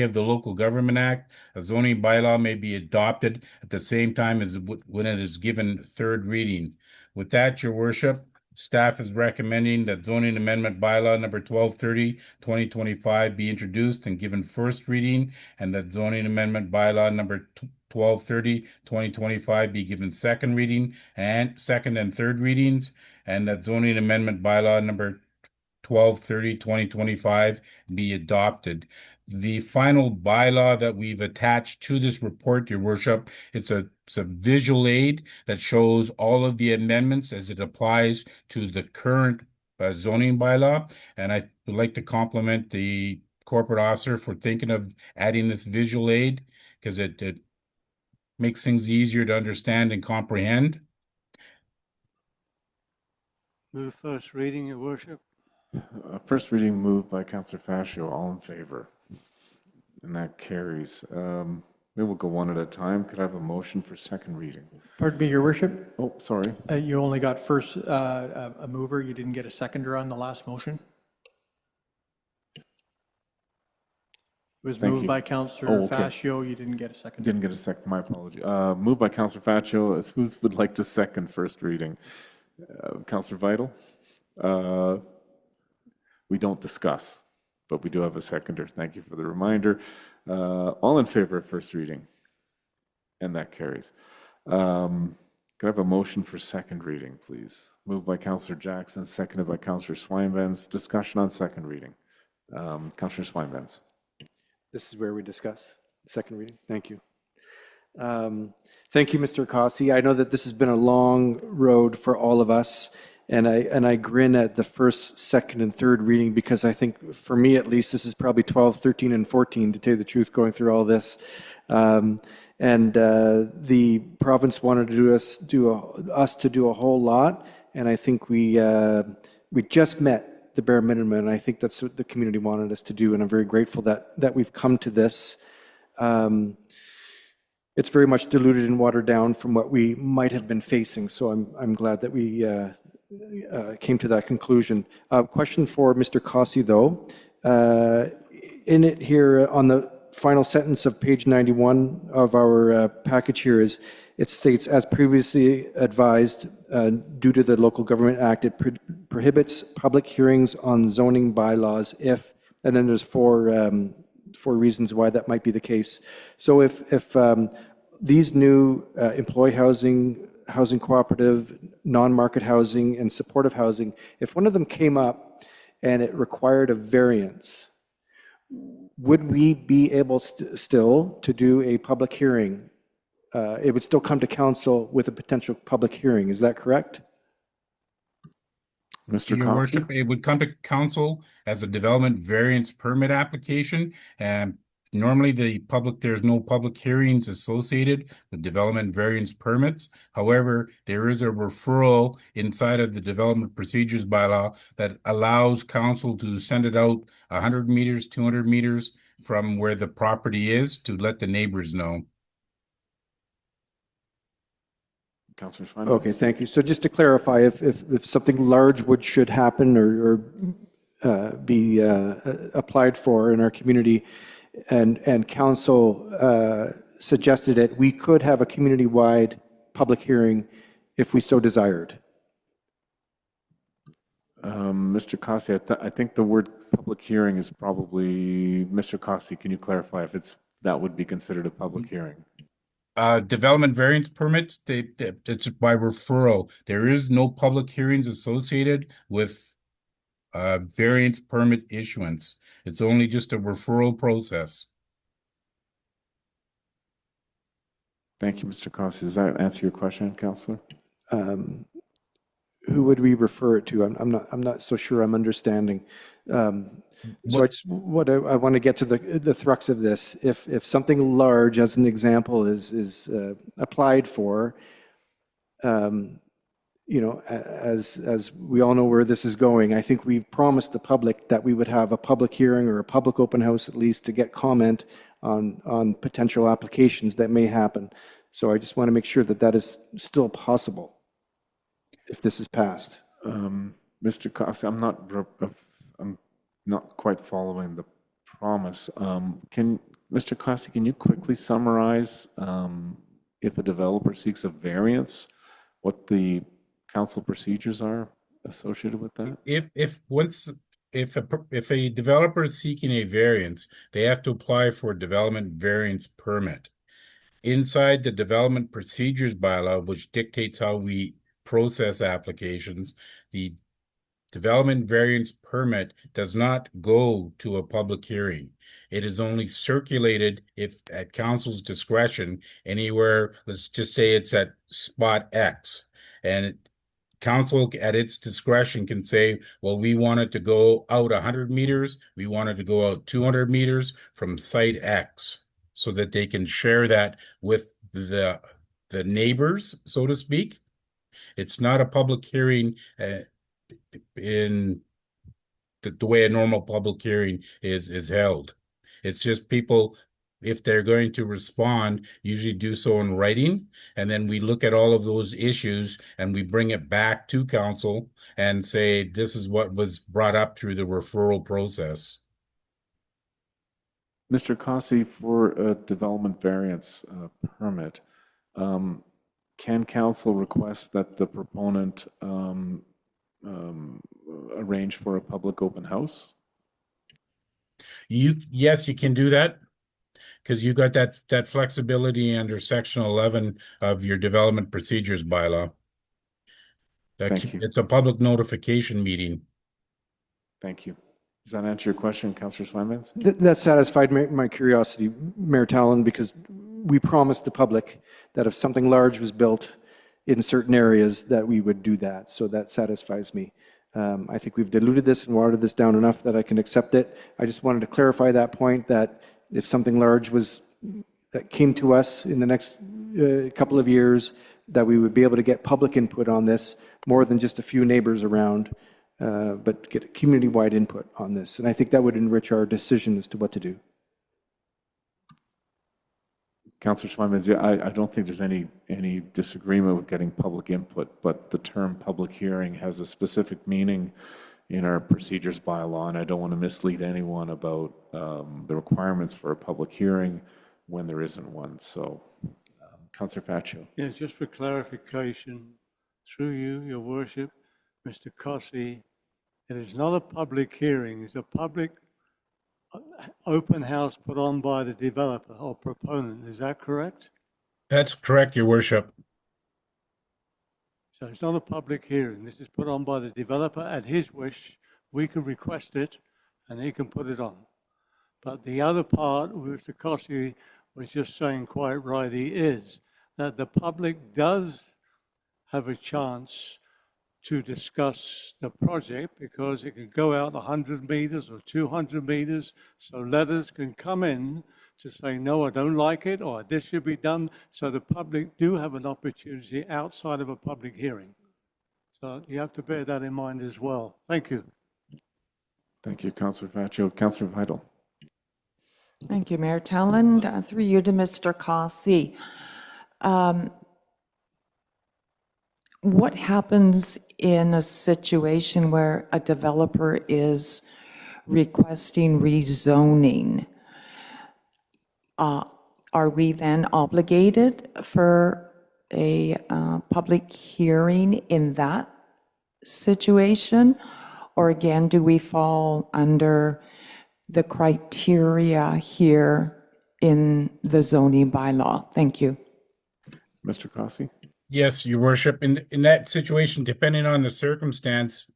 of the Local Government Act, a zoning bylaw may be adopted at the same time as when it is given third reading. With that, Your Worship, staff is recommending that zoning amendment bylaw number 1230, 2025 be introduced and given first reading, and that zoning amendment bylaw number 1230, 2025 be given second reading and second and third readings, and that zoning amendment bylaw number 1230, 2025 be adopted. The final bylaw that we've attached to this report, Your Worship, it's a visual aid that shows all of the amendments as it applies to the current zoning bylaw. And I would like to compliment the corporate officer for thinking of adding this visual aid because it makes things easier to understand and comprehend. Move first reading, Your Worship. First reading moved by Councillor Fascio. All in favor? And that carries. We will go one at a time. Could I have a motion for second reading? Pardon me, Your Worship. Oh, sorry. You only got first a mover. You didn't get a seconder on the last motion. It was Thank moved you. by Councillor Oh, okay. Fascio. You didn't get a seconder. Didn't get a second. My apology. Moved by Councillor Fascio. Who would like to second first reading? Councillor Vital? We don't discuss, but we do have a seconder. Thank you for the reminder. All in favor of first reading? And that carries. Could I have a motion for second reading, please? Moved by Councillor Jackson, seconded by Councillor Swinevans. Discussion on second reading. Councillor Swinevans. This is where we discuss second reading. Thank you. Thank you, Mr. Cossey. I know that this has been a long road for all of us, and I grin at the first, second, and third reading because I think, for me at least, this is probably 12, 13, and 14, to tell you the truth, going through all this. The province wanted to do a whole lot, and I think we just met the bare minimum, and I think that's what the community wanted us to do, and I'm very grateful that we've come to this. It's very much diluted and watered down from what we might have been facing, so I'm glad that we came to that conclusion. Question for Mr. Cossey, though. In it here, on the final sentence of page 91 of our package here, it states, as previously advised, due to the Local Government Act, it prohibits public hearings on zoning bylaws if, and then there's four reasons why that might be the case. So if these new employee housing, housing cooperative, non-market housing, and supportive housing, if one of them came up and it required a variance, would we be able still to do a public hearing? It would still come to council with a potential public hearing. Is that correct? Mr. Your Cossey? Worship, it would come to council as a development variance permit application, and normally there's no public hearings associated with development variance permits. However, there is a referral inside of the development procedures bylaw that allows council to send it out 100 meters, 200 meters from where the property is to let the neighbors know. Councillor Swinevans. Okay, thank you. So just to clarify, if something large should happen or be applied for in our community, and council suggested it, we could have a community-wide public hearing if we so desired. Mr. Cossey, I think the word public hearing is probably, Mr. Cossey, can you clarify if it's that would be considered a public hearing? Development variance permits, it's by referral. There is no public hearings associated with variance permit issuance. It's only just a referral process. Thank you, Mr. Cossey. Does that answer your question, Councillor? Who would we refer it to? I'm not so sure I'm understanding. So I want to get to the crux of this. If something large, as an example, is applied for, as we all know where this is going, I think we've promised the public that we would have a public hearing or a public open house at least to get comment on potential applications that may happen. So I just want to make sure that that is still possible if this is passed. Mr. Cossey, I'm not quite following the promise. Mr. Cossey, can you quickly summarize if a developer seeks a variance, what the council procedures are associated with that? If a developer is seeking a variance, they have to apply for a development variance permit. Inside the development procedures bylaw, which dictates how we process applications, the development variance permit does not go to a public hearing. It is only circulated if at council's discretion anywhere, let's just say it's at spot X, and council at its discretion can say, well, we want it to go out 100 meters, we want it to go out 200 meters from site X, so that they can share that with the neighbors, so to speak. It's not a public hearing in the way a normal public hearing is held. It's just people, if they're going to respond, usually do so in writing, and then we look at all of those issues and we bring it back to council and say, this is what was brought up through the referral process. Mr. Cossey, for a development variance permit, can council request that the proponent arrange for a public open house? Yes, you can do that, because you got that flexibility under section 11 of your development procedures bylaw. Thank you. It's a public notification meeting. Thank you. Does that answer your question, Councillor Swainmans? That satisfied my curiosity, Mayor Tallon, because we promised the public that if something large was built in certain areas, that we would do that. So that satisfies me. I think we've diluted this and watered this down enough that I can accept it. I just wanted to clarify that point, that if something large that came to us in the next couple of years, that we would be able to get public input on this, more than just a few neighbors around, but get community-wide input on this. And I think that would enrich our decision as to what to do. Councillor Swainmans, yeah, I don't think there's any disagreement with getting public input, but the term public hearing has a specific meaning in our procedures bylaw, and I don't want to mislead anyone about the requirements for a public hearing when there isn't one. So, Councillor Faccio. Yeah, just for clarification, through you, Your Worship, Mr. Cossey, it is not a public hearing, it's a public open house put on by the developer or proponent. Is that correct? That's correct, Your Worship. So it's not a public hearing. This is put on by the developer at his wish. We can request it and he can put it on. But the other part, which Mr. Cossey was just saying quite rightly, is that the public does have a chance to discuss the project, because it can go out 100 meters or 200 meters. So letters can come in to say, no, I don't like it, or this should be done. So the public do have an opportunity outside of a public hearing. So you have to bear that in mind as well. Thank you. Thank you, Councillor Faccio. Councillor Vital. Thank you, Mayor Tallon. Through you to Mr. Cossey. What happens in a situation where a developer is requesting rezoning? Are we then obligated for a public hearing in that situation? Or again, do we fall under the criteria here in the zoning bylaw. Thank you. Mr. Crossi? Yes, Your Worship. In that situation, depending on the circumstance,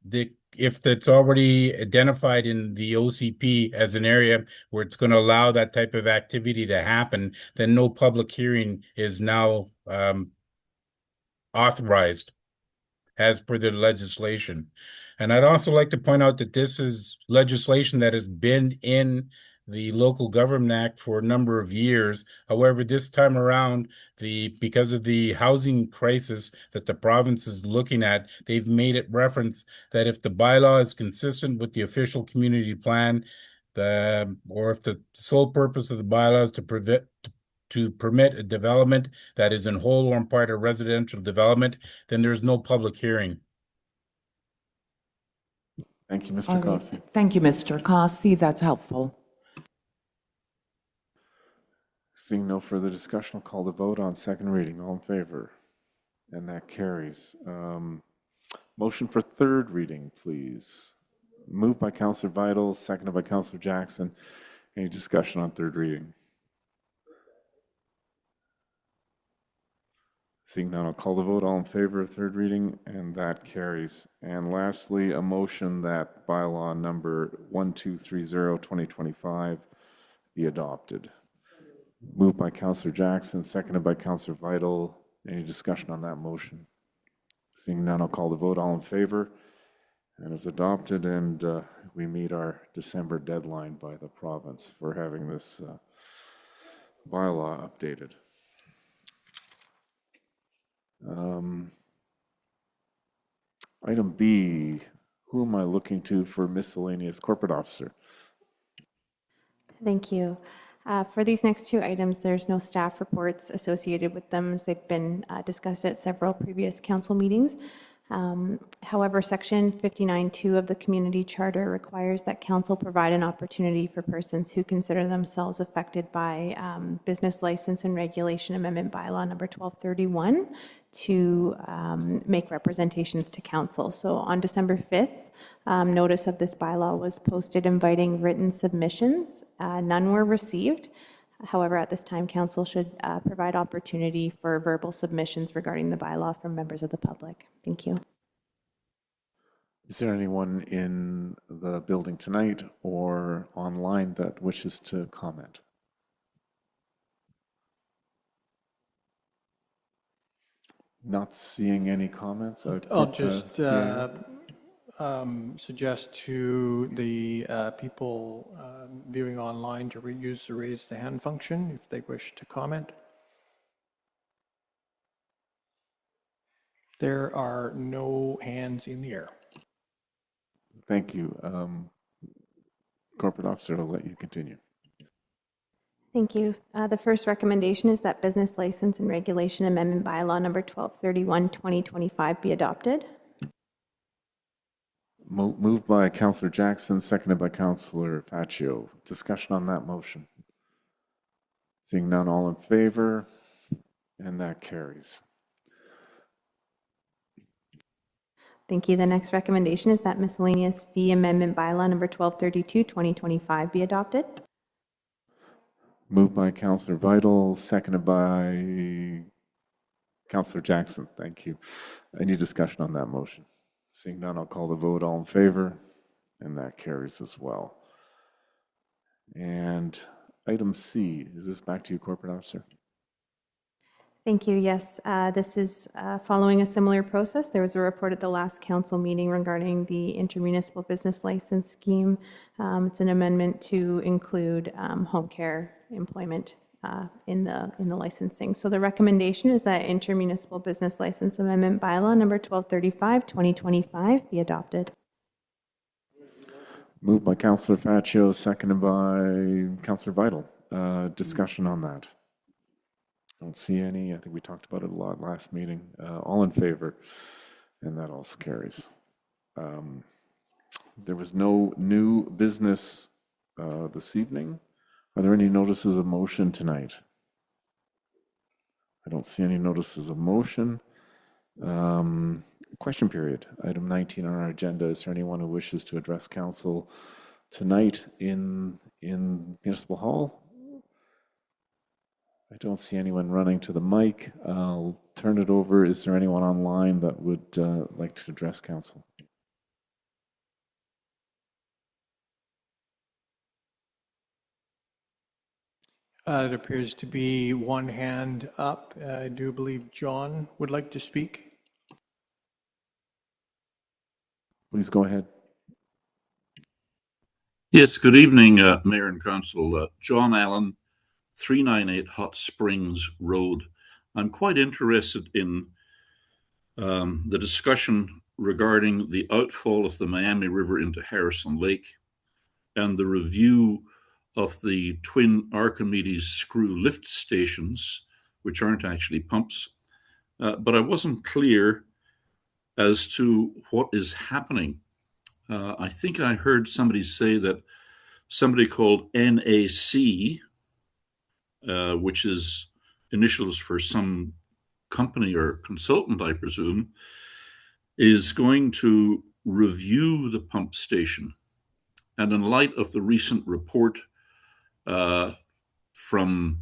if that's already identified in the OCP as an area where it's going to allow that type of activity to happen, then no public hearing is now authorized as per the legislation. And I'd also like to point out that this is legislation that has been in the Local Government Act for a number of years. However, this time around, because of the housing crisis that the province is looking at, they've made it reference that if the bylaw is consistent with the official community plan, or if the sole purpose of the bylaw is to permit a development that is in whole or in part a residential development, then there's no public hearing. Thank you, All Mr. right. Crossi. Thank you, Mr. Cossi. That's helpful. Seeing no further discussion, I'll call the vote on second reading. All in favor? And that carries. Motion for third reading, please. Moved by Councillor Vital, seconded by Councillor Jackson. Any discussion on third reading? Seeing none, I'll call the vote. All in favor of third reading, and that carries. And lastly, a motion that bylaw number 1230-2025 be adopted. Moved by Councillor Jackson, seconded by Councillor Vital. Any discussion on that motion? Seeing none, I'll call the vote. All in favor? And it's adopted, and we meet our December deadline by the province for having this bylaw updated. Item B, who am I looking to for miscellaneous corporate officer? Thank you. For these next two items, there's no staff reports associated with them, as they've been discussed at several previous council meetings. However, Section 59.2 of the Community Charter requires that council provide an opportunity for persons who consider themselves affected by Business License and Regulation Amendment Bylaw number 1231 to make representations to council. So on December 5th, notice of this bylaw was posted inviting written submissions. None were received. However, at this time, council should provide opportunity for verbal submissions regarding the bylaw from members of the public. Thank you. Is there anyone in the building tonight or online that wishes to comment? Not seeing any comments. I'll just suggest to the people viewing online to use the raise the hand function if they wish to comment. There are no hands in the air. Thank you. Corporate officer, I'll let you continue. Thank you. The first recommendation is that Business License and Regulation Amendment Bylaw number 1231-2025 be adopted. Moved by Councillor Jackson, seconded by Councillor Faccio. Discussion on that motion. Seeing none, all in favor, and that carries. Thank you. The next recommendation is that Miscellaneous Fee Amendment Bylaw number 1232-2025 be adopted. Moved by Councillor Vital, seconded by Councillor Jackson. Thank you. Any discussion on that motion? Seeing none, I'll call the vote. All in favor, and that carries as well. And item C, is this back to you, Corporate Officer? Thank you. Yes, this is following a similar process. There was a report at the last council meeting regarding the intermunicipal business license scheme. It's an amendment to include home care employment in the licensing. So the recommendation is that intermunicipal business license amendment bylaw number 1235-2025 be adopted. Moved by Councillor Faccio, seconded by Councillor Vital. Discussion on that. Don't see any. I think we talked about it a lot last meeting. All in favor, and that also carries. There was no new business this evening. Are there any notices of motion tonight? I don't see any notices of motion. Question period, item 19 on our agenda. Is there anyone who wishes to address council tonight in Municipal Hall? I don't see anyone running to the mic. I'll turn it over. Is there anyone online that would like to address council? It appears to be one hand up. I do believe John would like to speak. Please go ahead. Yes, good evening, Mayor and Council. John Allen, 398 Hot Springs Road. I'm quite interested in the discussion regarding the outfall of the Miami River into Harrison Lake and the review of the twin Archimedes screw lift stations, which aren't actually pumps. But I wasn't clear as to what is happening. I think I heard somebody say that somebody called NAC, which is initials for some company or consultant, I presume, is going to review the pump station. And in light of the recent report from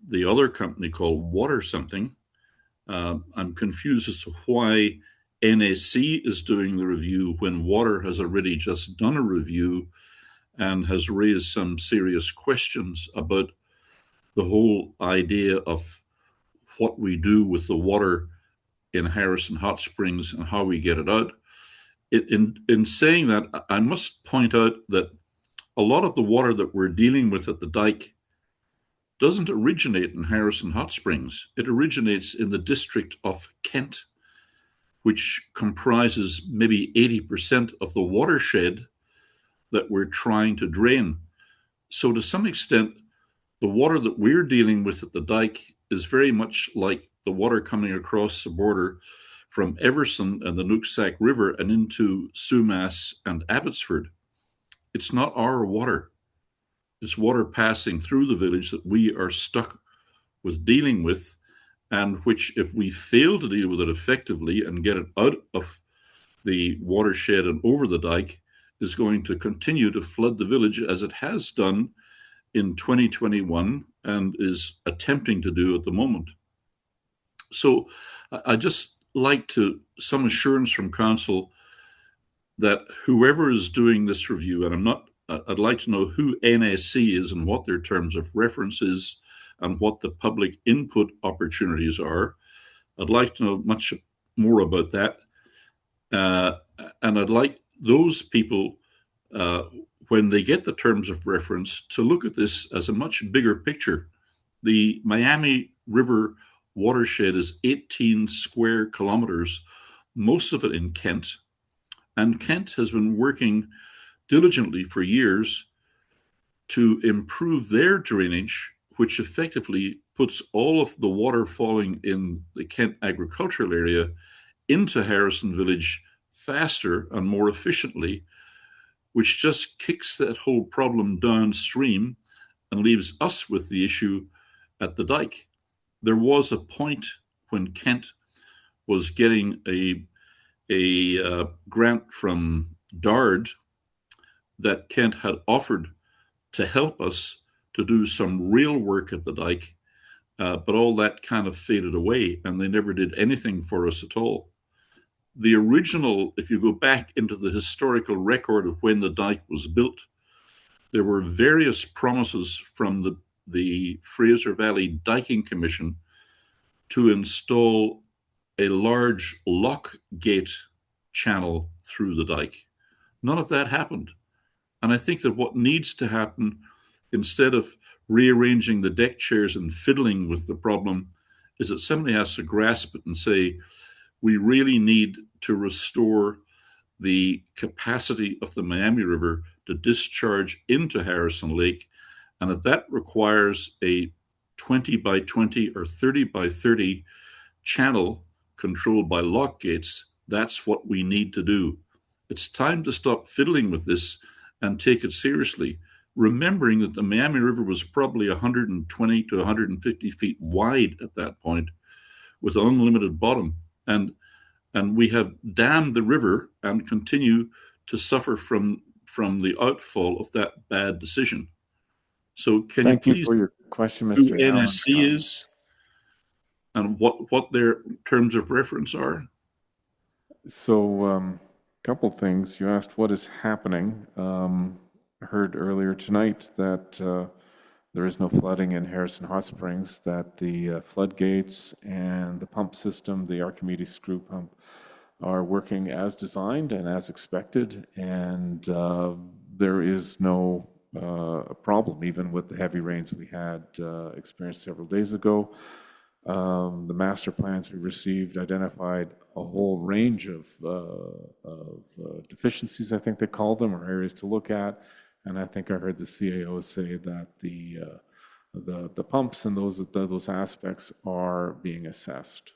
the other company called Water Something, I'm confused as to why NAC is doing the review when Water has already just done a review and has raised some serious questions about the whole idea of what we do with the water in Harrison Hot Springs and how we get it out. In saying that, I must point out that a lot of the water that we're dealing with at the dike doesn't originate in Harrison Hot Springs. It originates in the district of Kent, which comprises maybe 80% of the watershed that we're trying to drain. So to some extent, the water that we're dealing with at the dike is very much like the water coming across the border from Everson and the Nooksack River and into Sumas and Abbotsford. It's not our water. It's water passing through the village that we are stuck with dealing with, and which, if we fail to deal with it effectively and get it out of the watershed and over the dike, is going to continue to flood the village as it has done in 2021 and is attempting to do at the moment. So I just like some assurance from council that whoever is doing this review, and I'd like to know who NAC is and what their terms of reference is and what the public input opportunities are. I'd like to know much more about that. And I'd like those people, when they get the terms of reference, to look at this as a much bigger picture. The Miami River watershed is 18 square kilometers, most of it in Kent. And Kent has been working diligently for years to improve their drainage, which effectively puts all of the water falling in the Kent agricultural area into Harrison Village faster and more efficiently, which just kicks that whole problem downstream and leaves us with the issue at the dike. There was a point when Kent was getting a grant from DARD that Kent had offered to help us to do some real work at the dike, but all that kind of faded away and they never did anything for us at all. The original, if you go back into the historical record of when the dike was built, there were various promises from the Fraser Valley Diking Commission to install a large lock gate channel through the dike. None of that happened. And I think that what needs to happen, instead of rearranging the deck chairs and fiddling with the problem, is that somebody has to grasp it and say, we really need to restore the capacity of the Miami River to discharge into Harrison Lake. And if that requires a 20 by 20 or 30 by 30 channel controlled by lock gates, that's what we need to do. It's time to stop fiddling with this and take it seriously, remembering that the Miami River was probably 120 to 150 feet wide at that point with an unlimited bottom. And we have dammed the river and continue to suffer from the outfall of that bad decision. So can you please question, who Mr. Allen? NSC is and what their terms of reference are? So, couple things. You asked what is happening. I heard earlier tonight that there is no flooding in Harrison Hot Springs, that the floodgates and the pump system, the Archimedes screw pump, are working as designed and as expected, and there is no problem, even with the heavy rains we had experienced several days ago. The master plans we received identified a whole range of deficiencies, I think they called them, or areas to look at. And I think I heard the CAO say that the pumps and those aspects are being assessed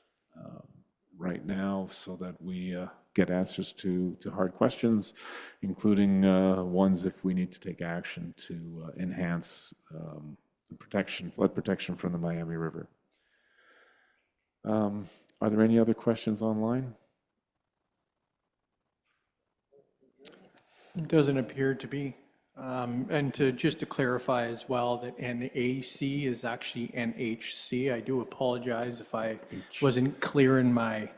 right now, so that we get answers to hard questions, including ones if we need to take action to enhance flood protection from the Miami River. Are there any other questions online? It doesn't appear to be. And just to clarify as well, that NAC is actually NHC. I do apologize if I wasn't clear in my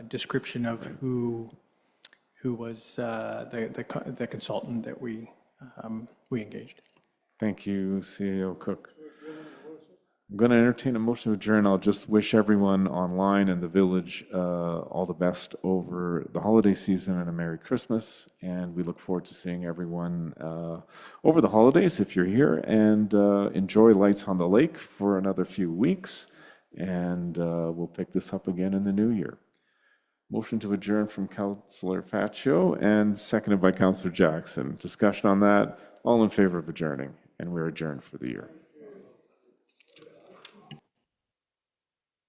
description of who was the consultant that we engaged. Thank you, CAO Cook. I'm going to entertain a motion to adjourn. I'll just wish everyone online and the village all the best over the holiday season and a Merry Christmas. And we look forward to seeing everyone over the holidays if you're here, and enjoy Lights on the Lake for another few weeks. And we'll pick this up again in the new year. Motion to adjourn from Councillor Faccio and seconded by Councillor Jackson. Discussion on that. All in favor of adjourning, and we're adjourned for the year.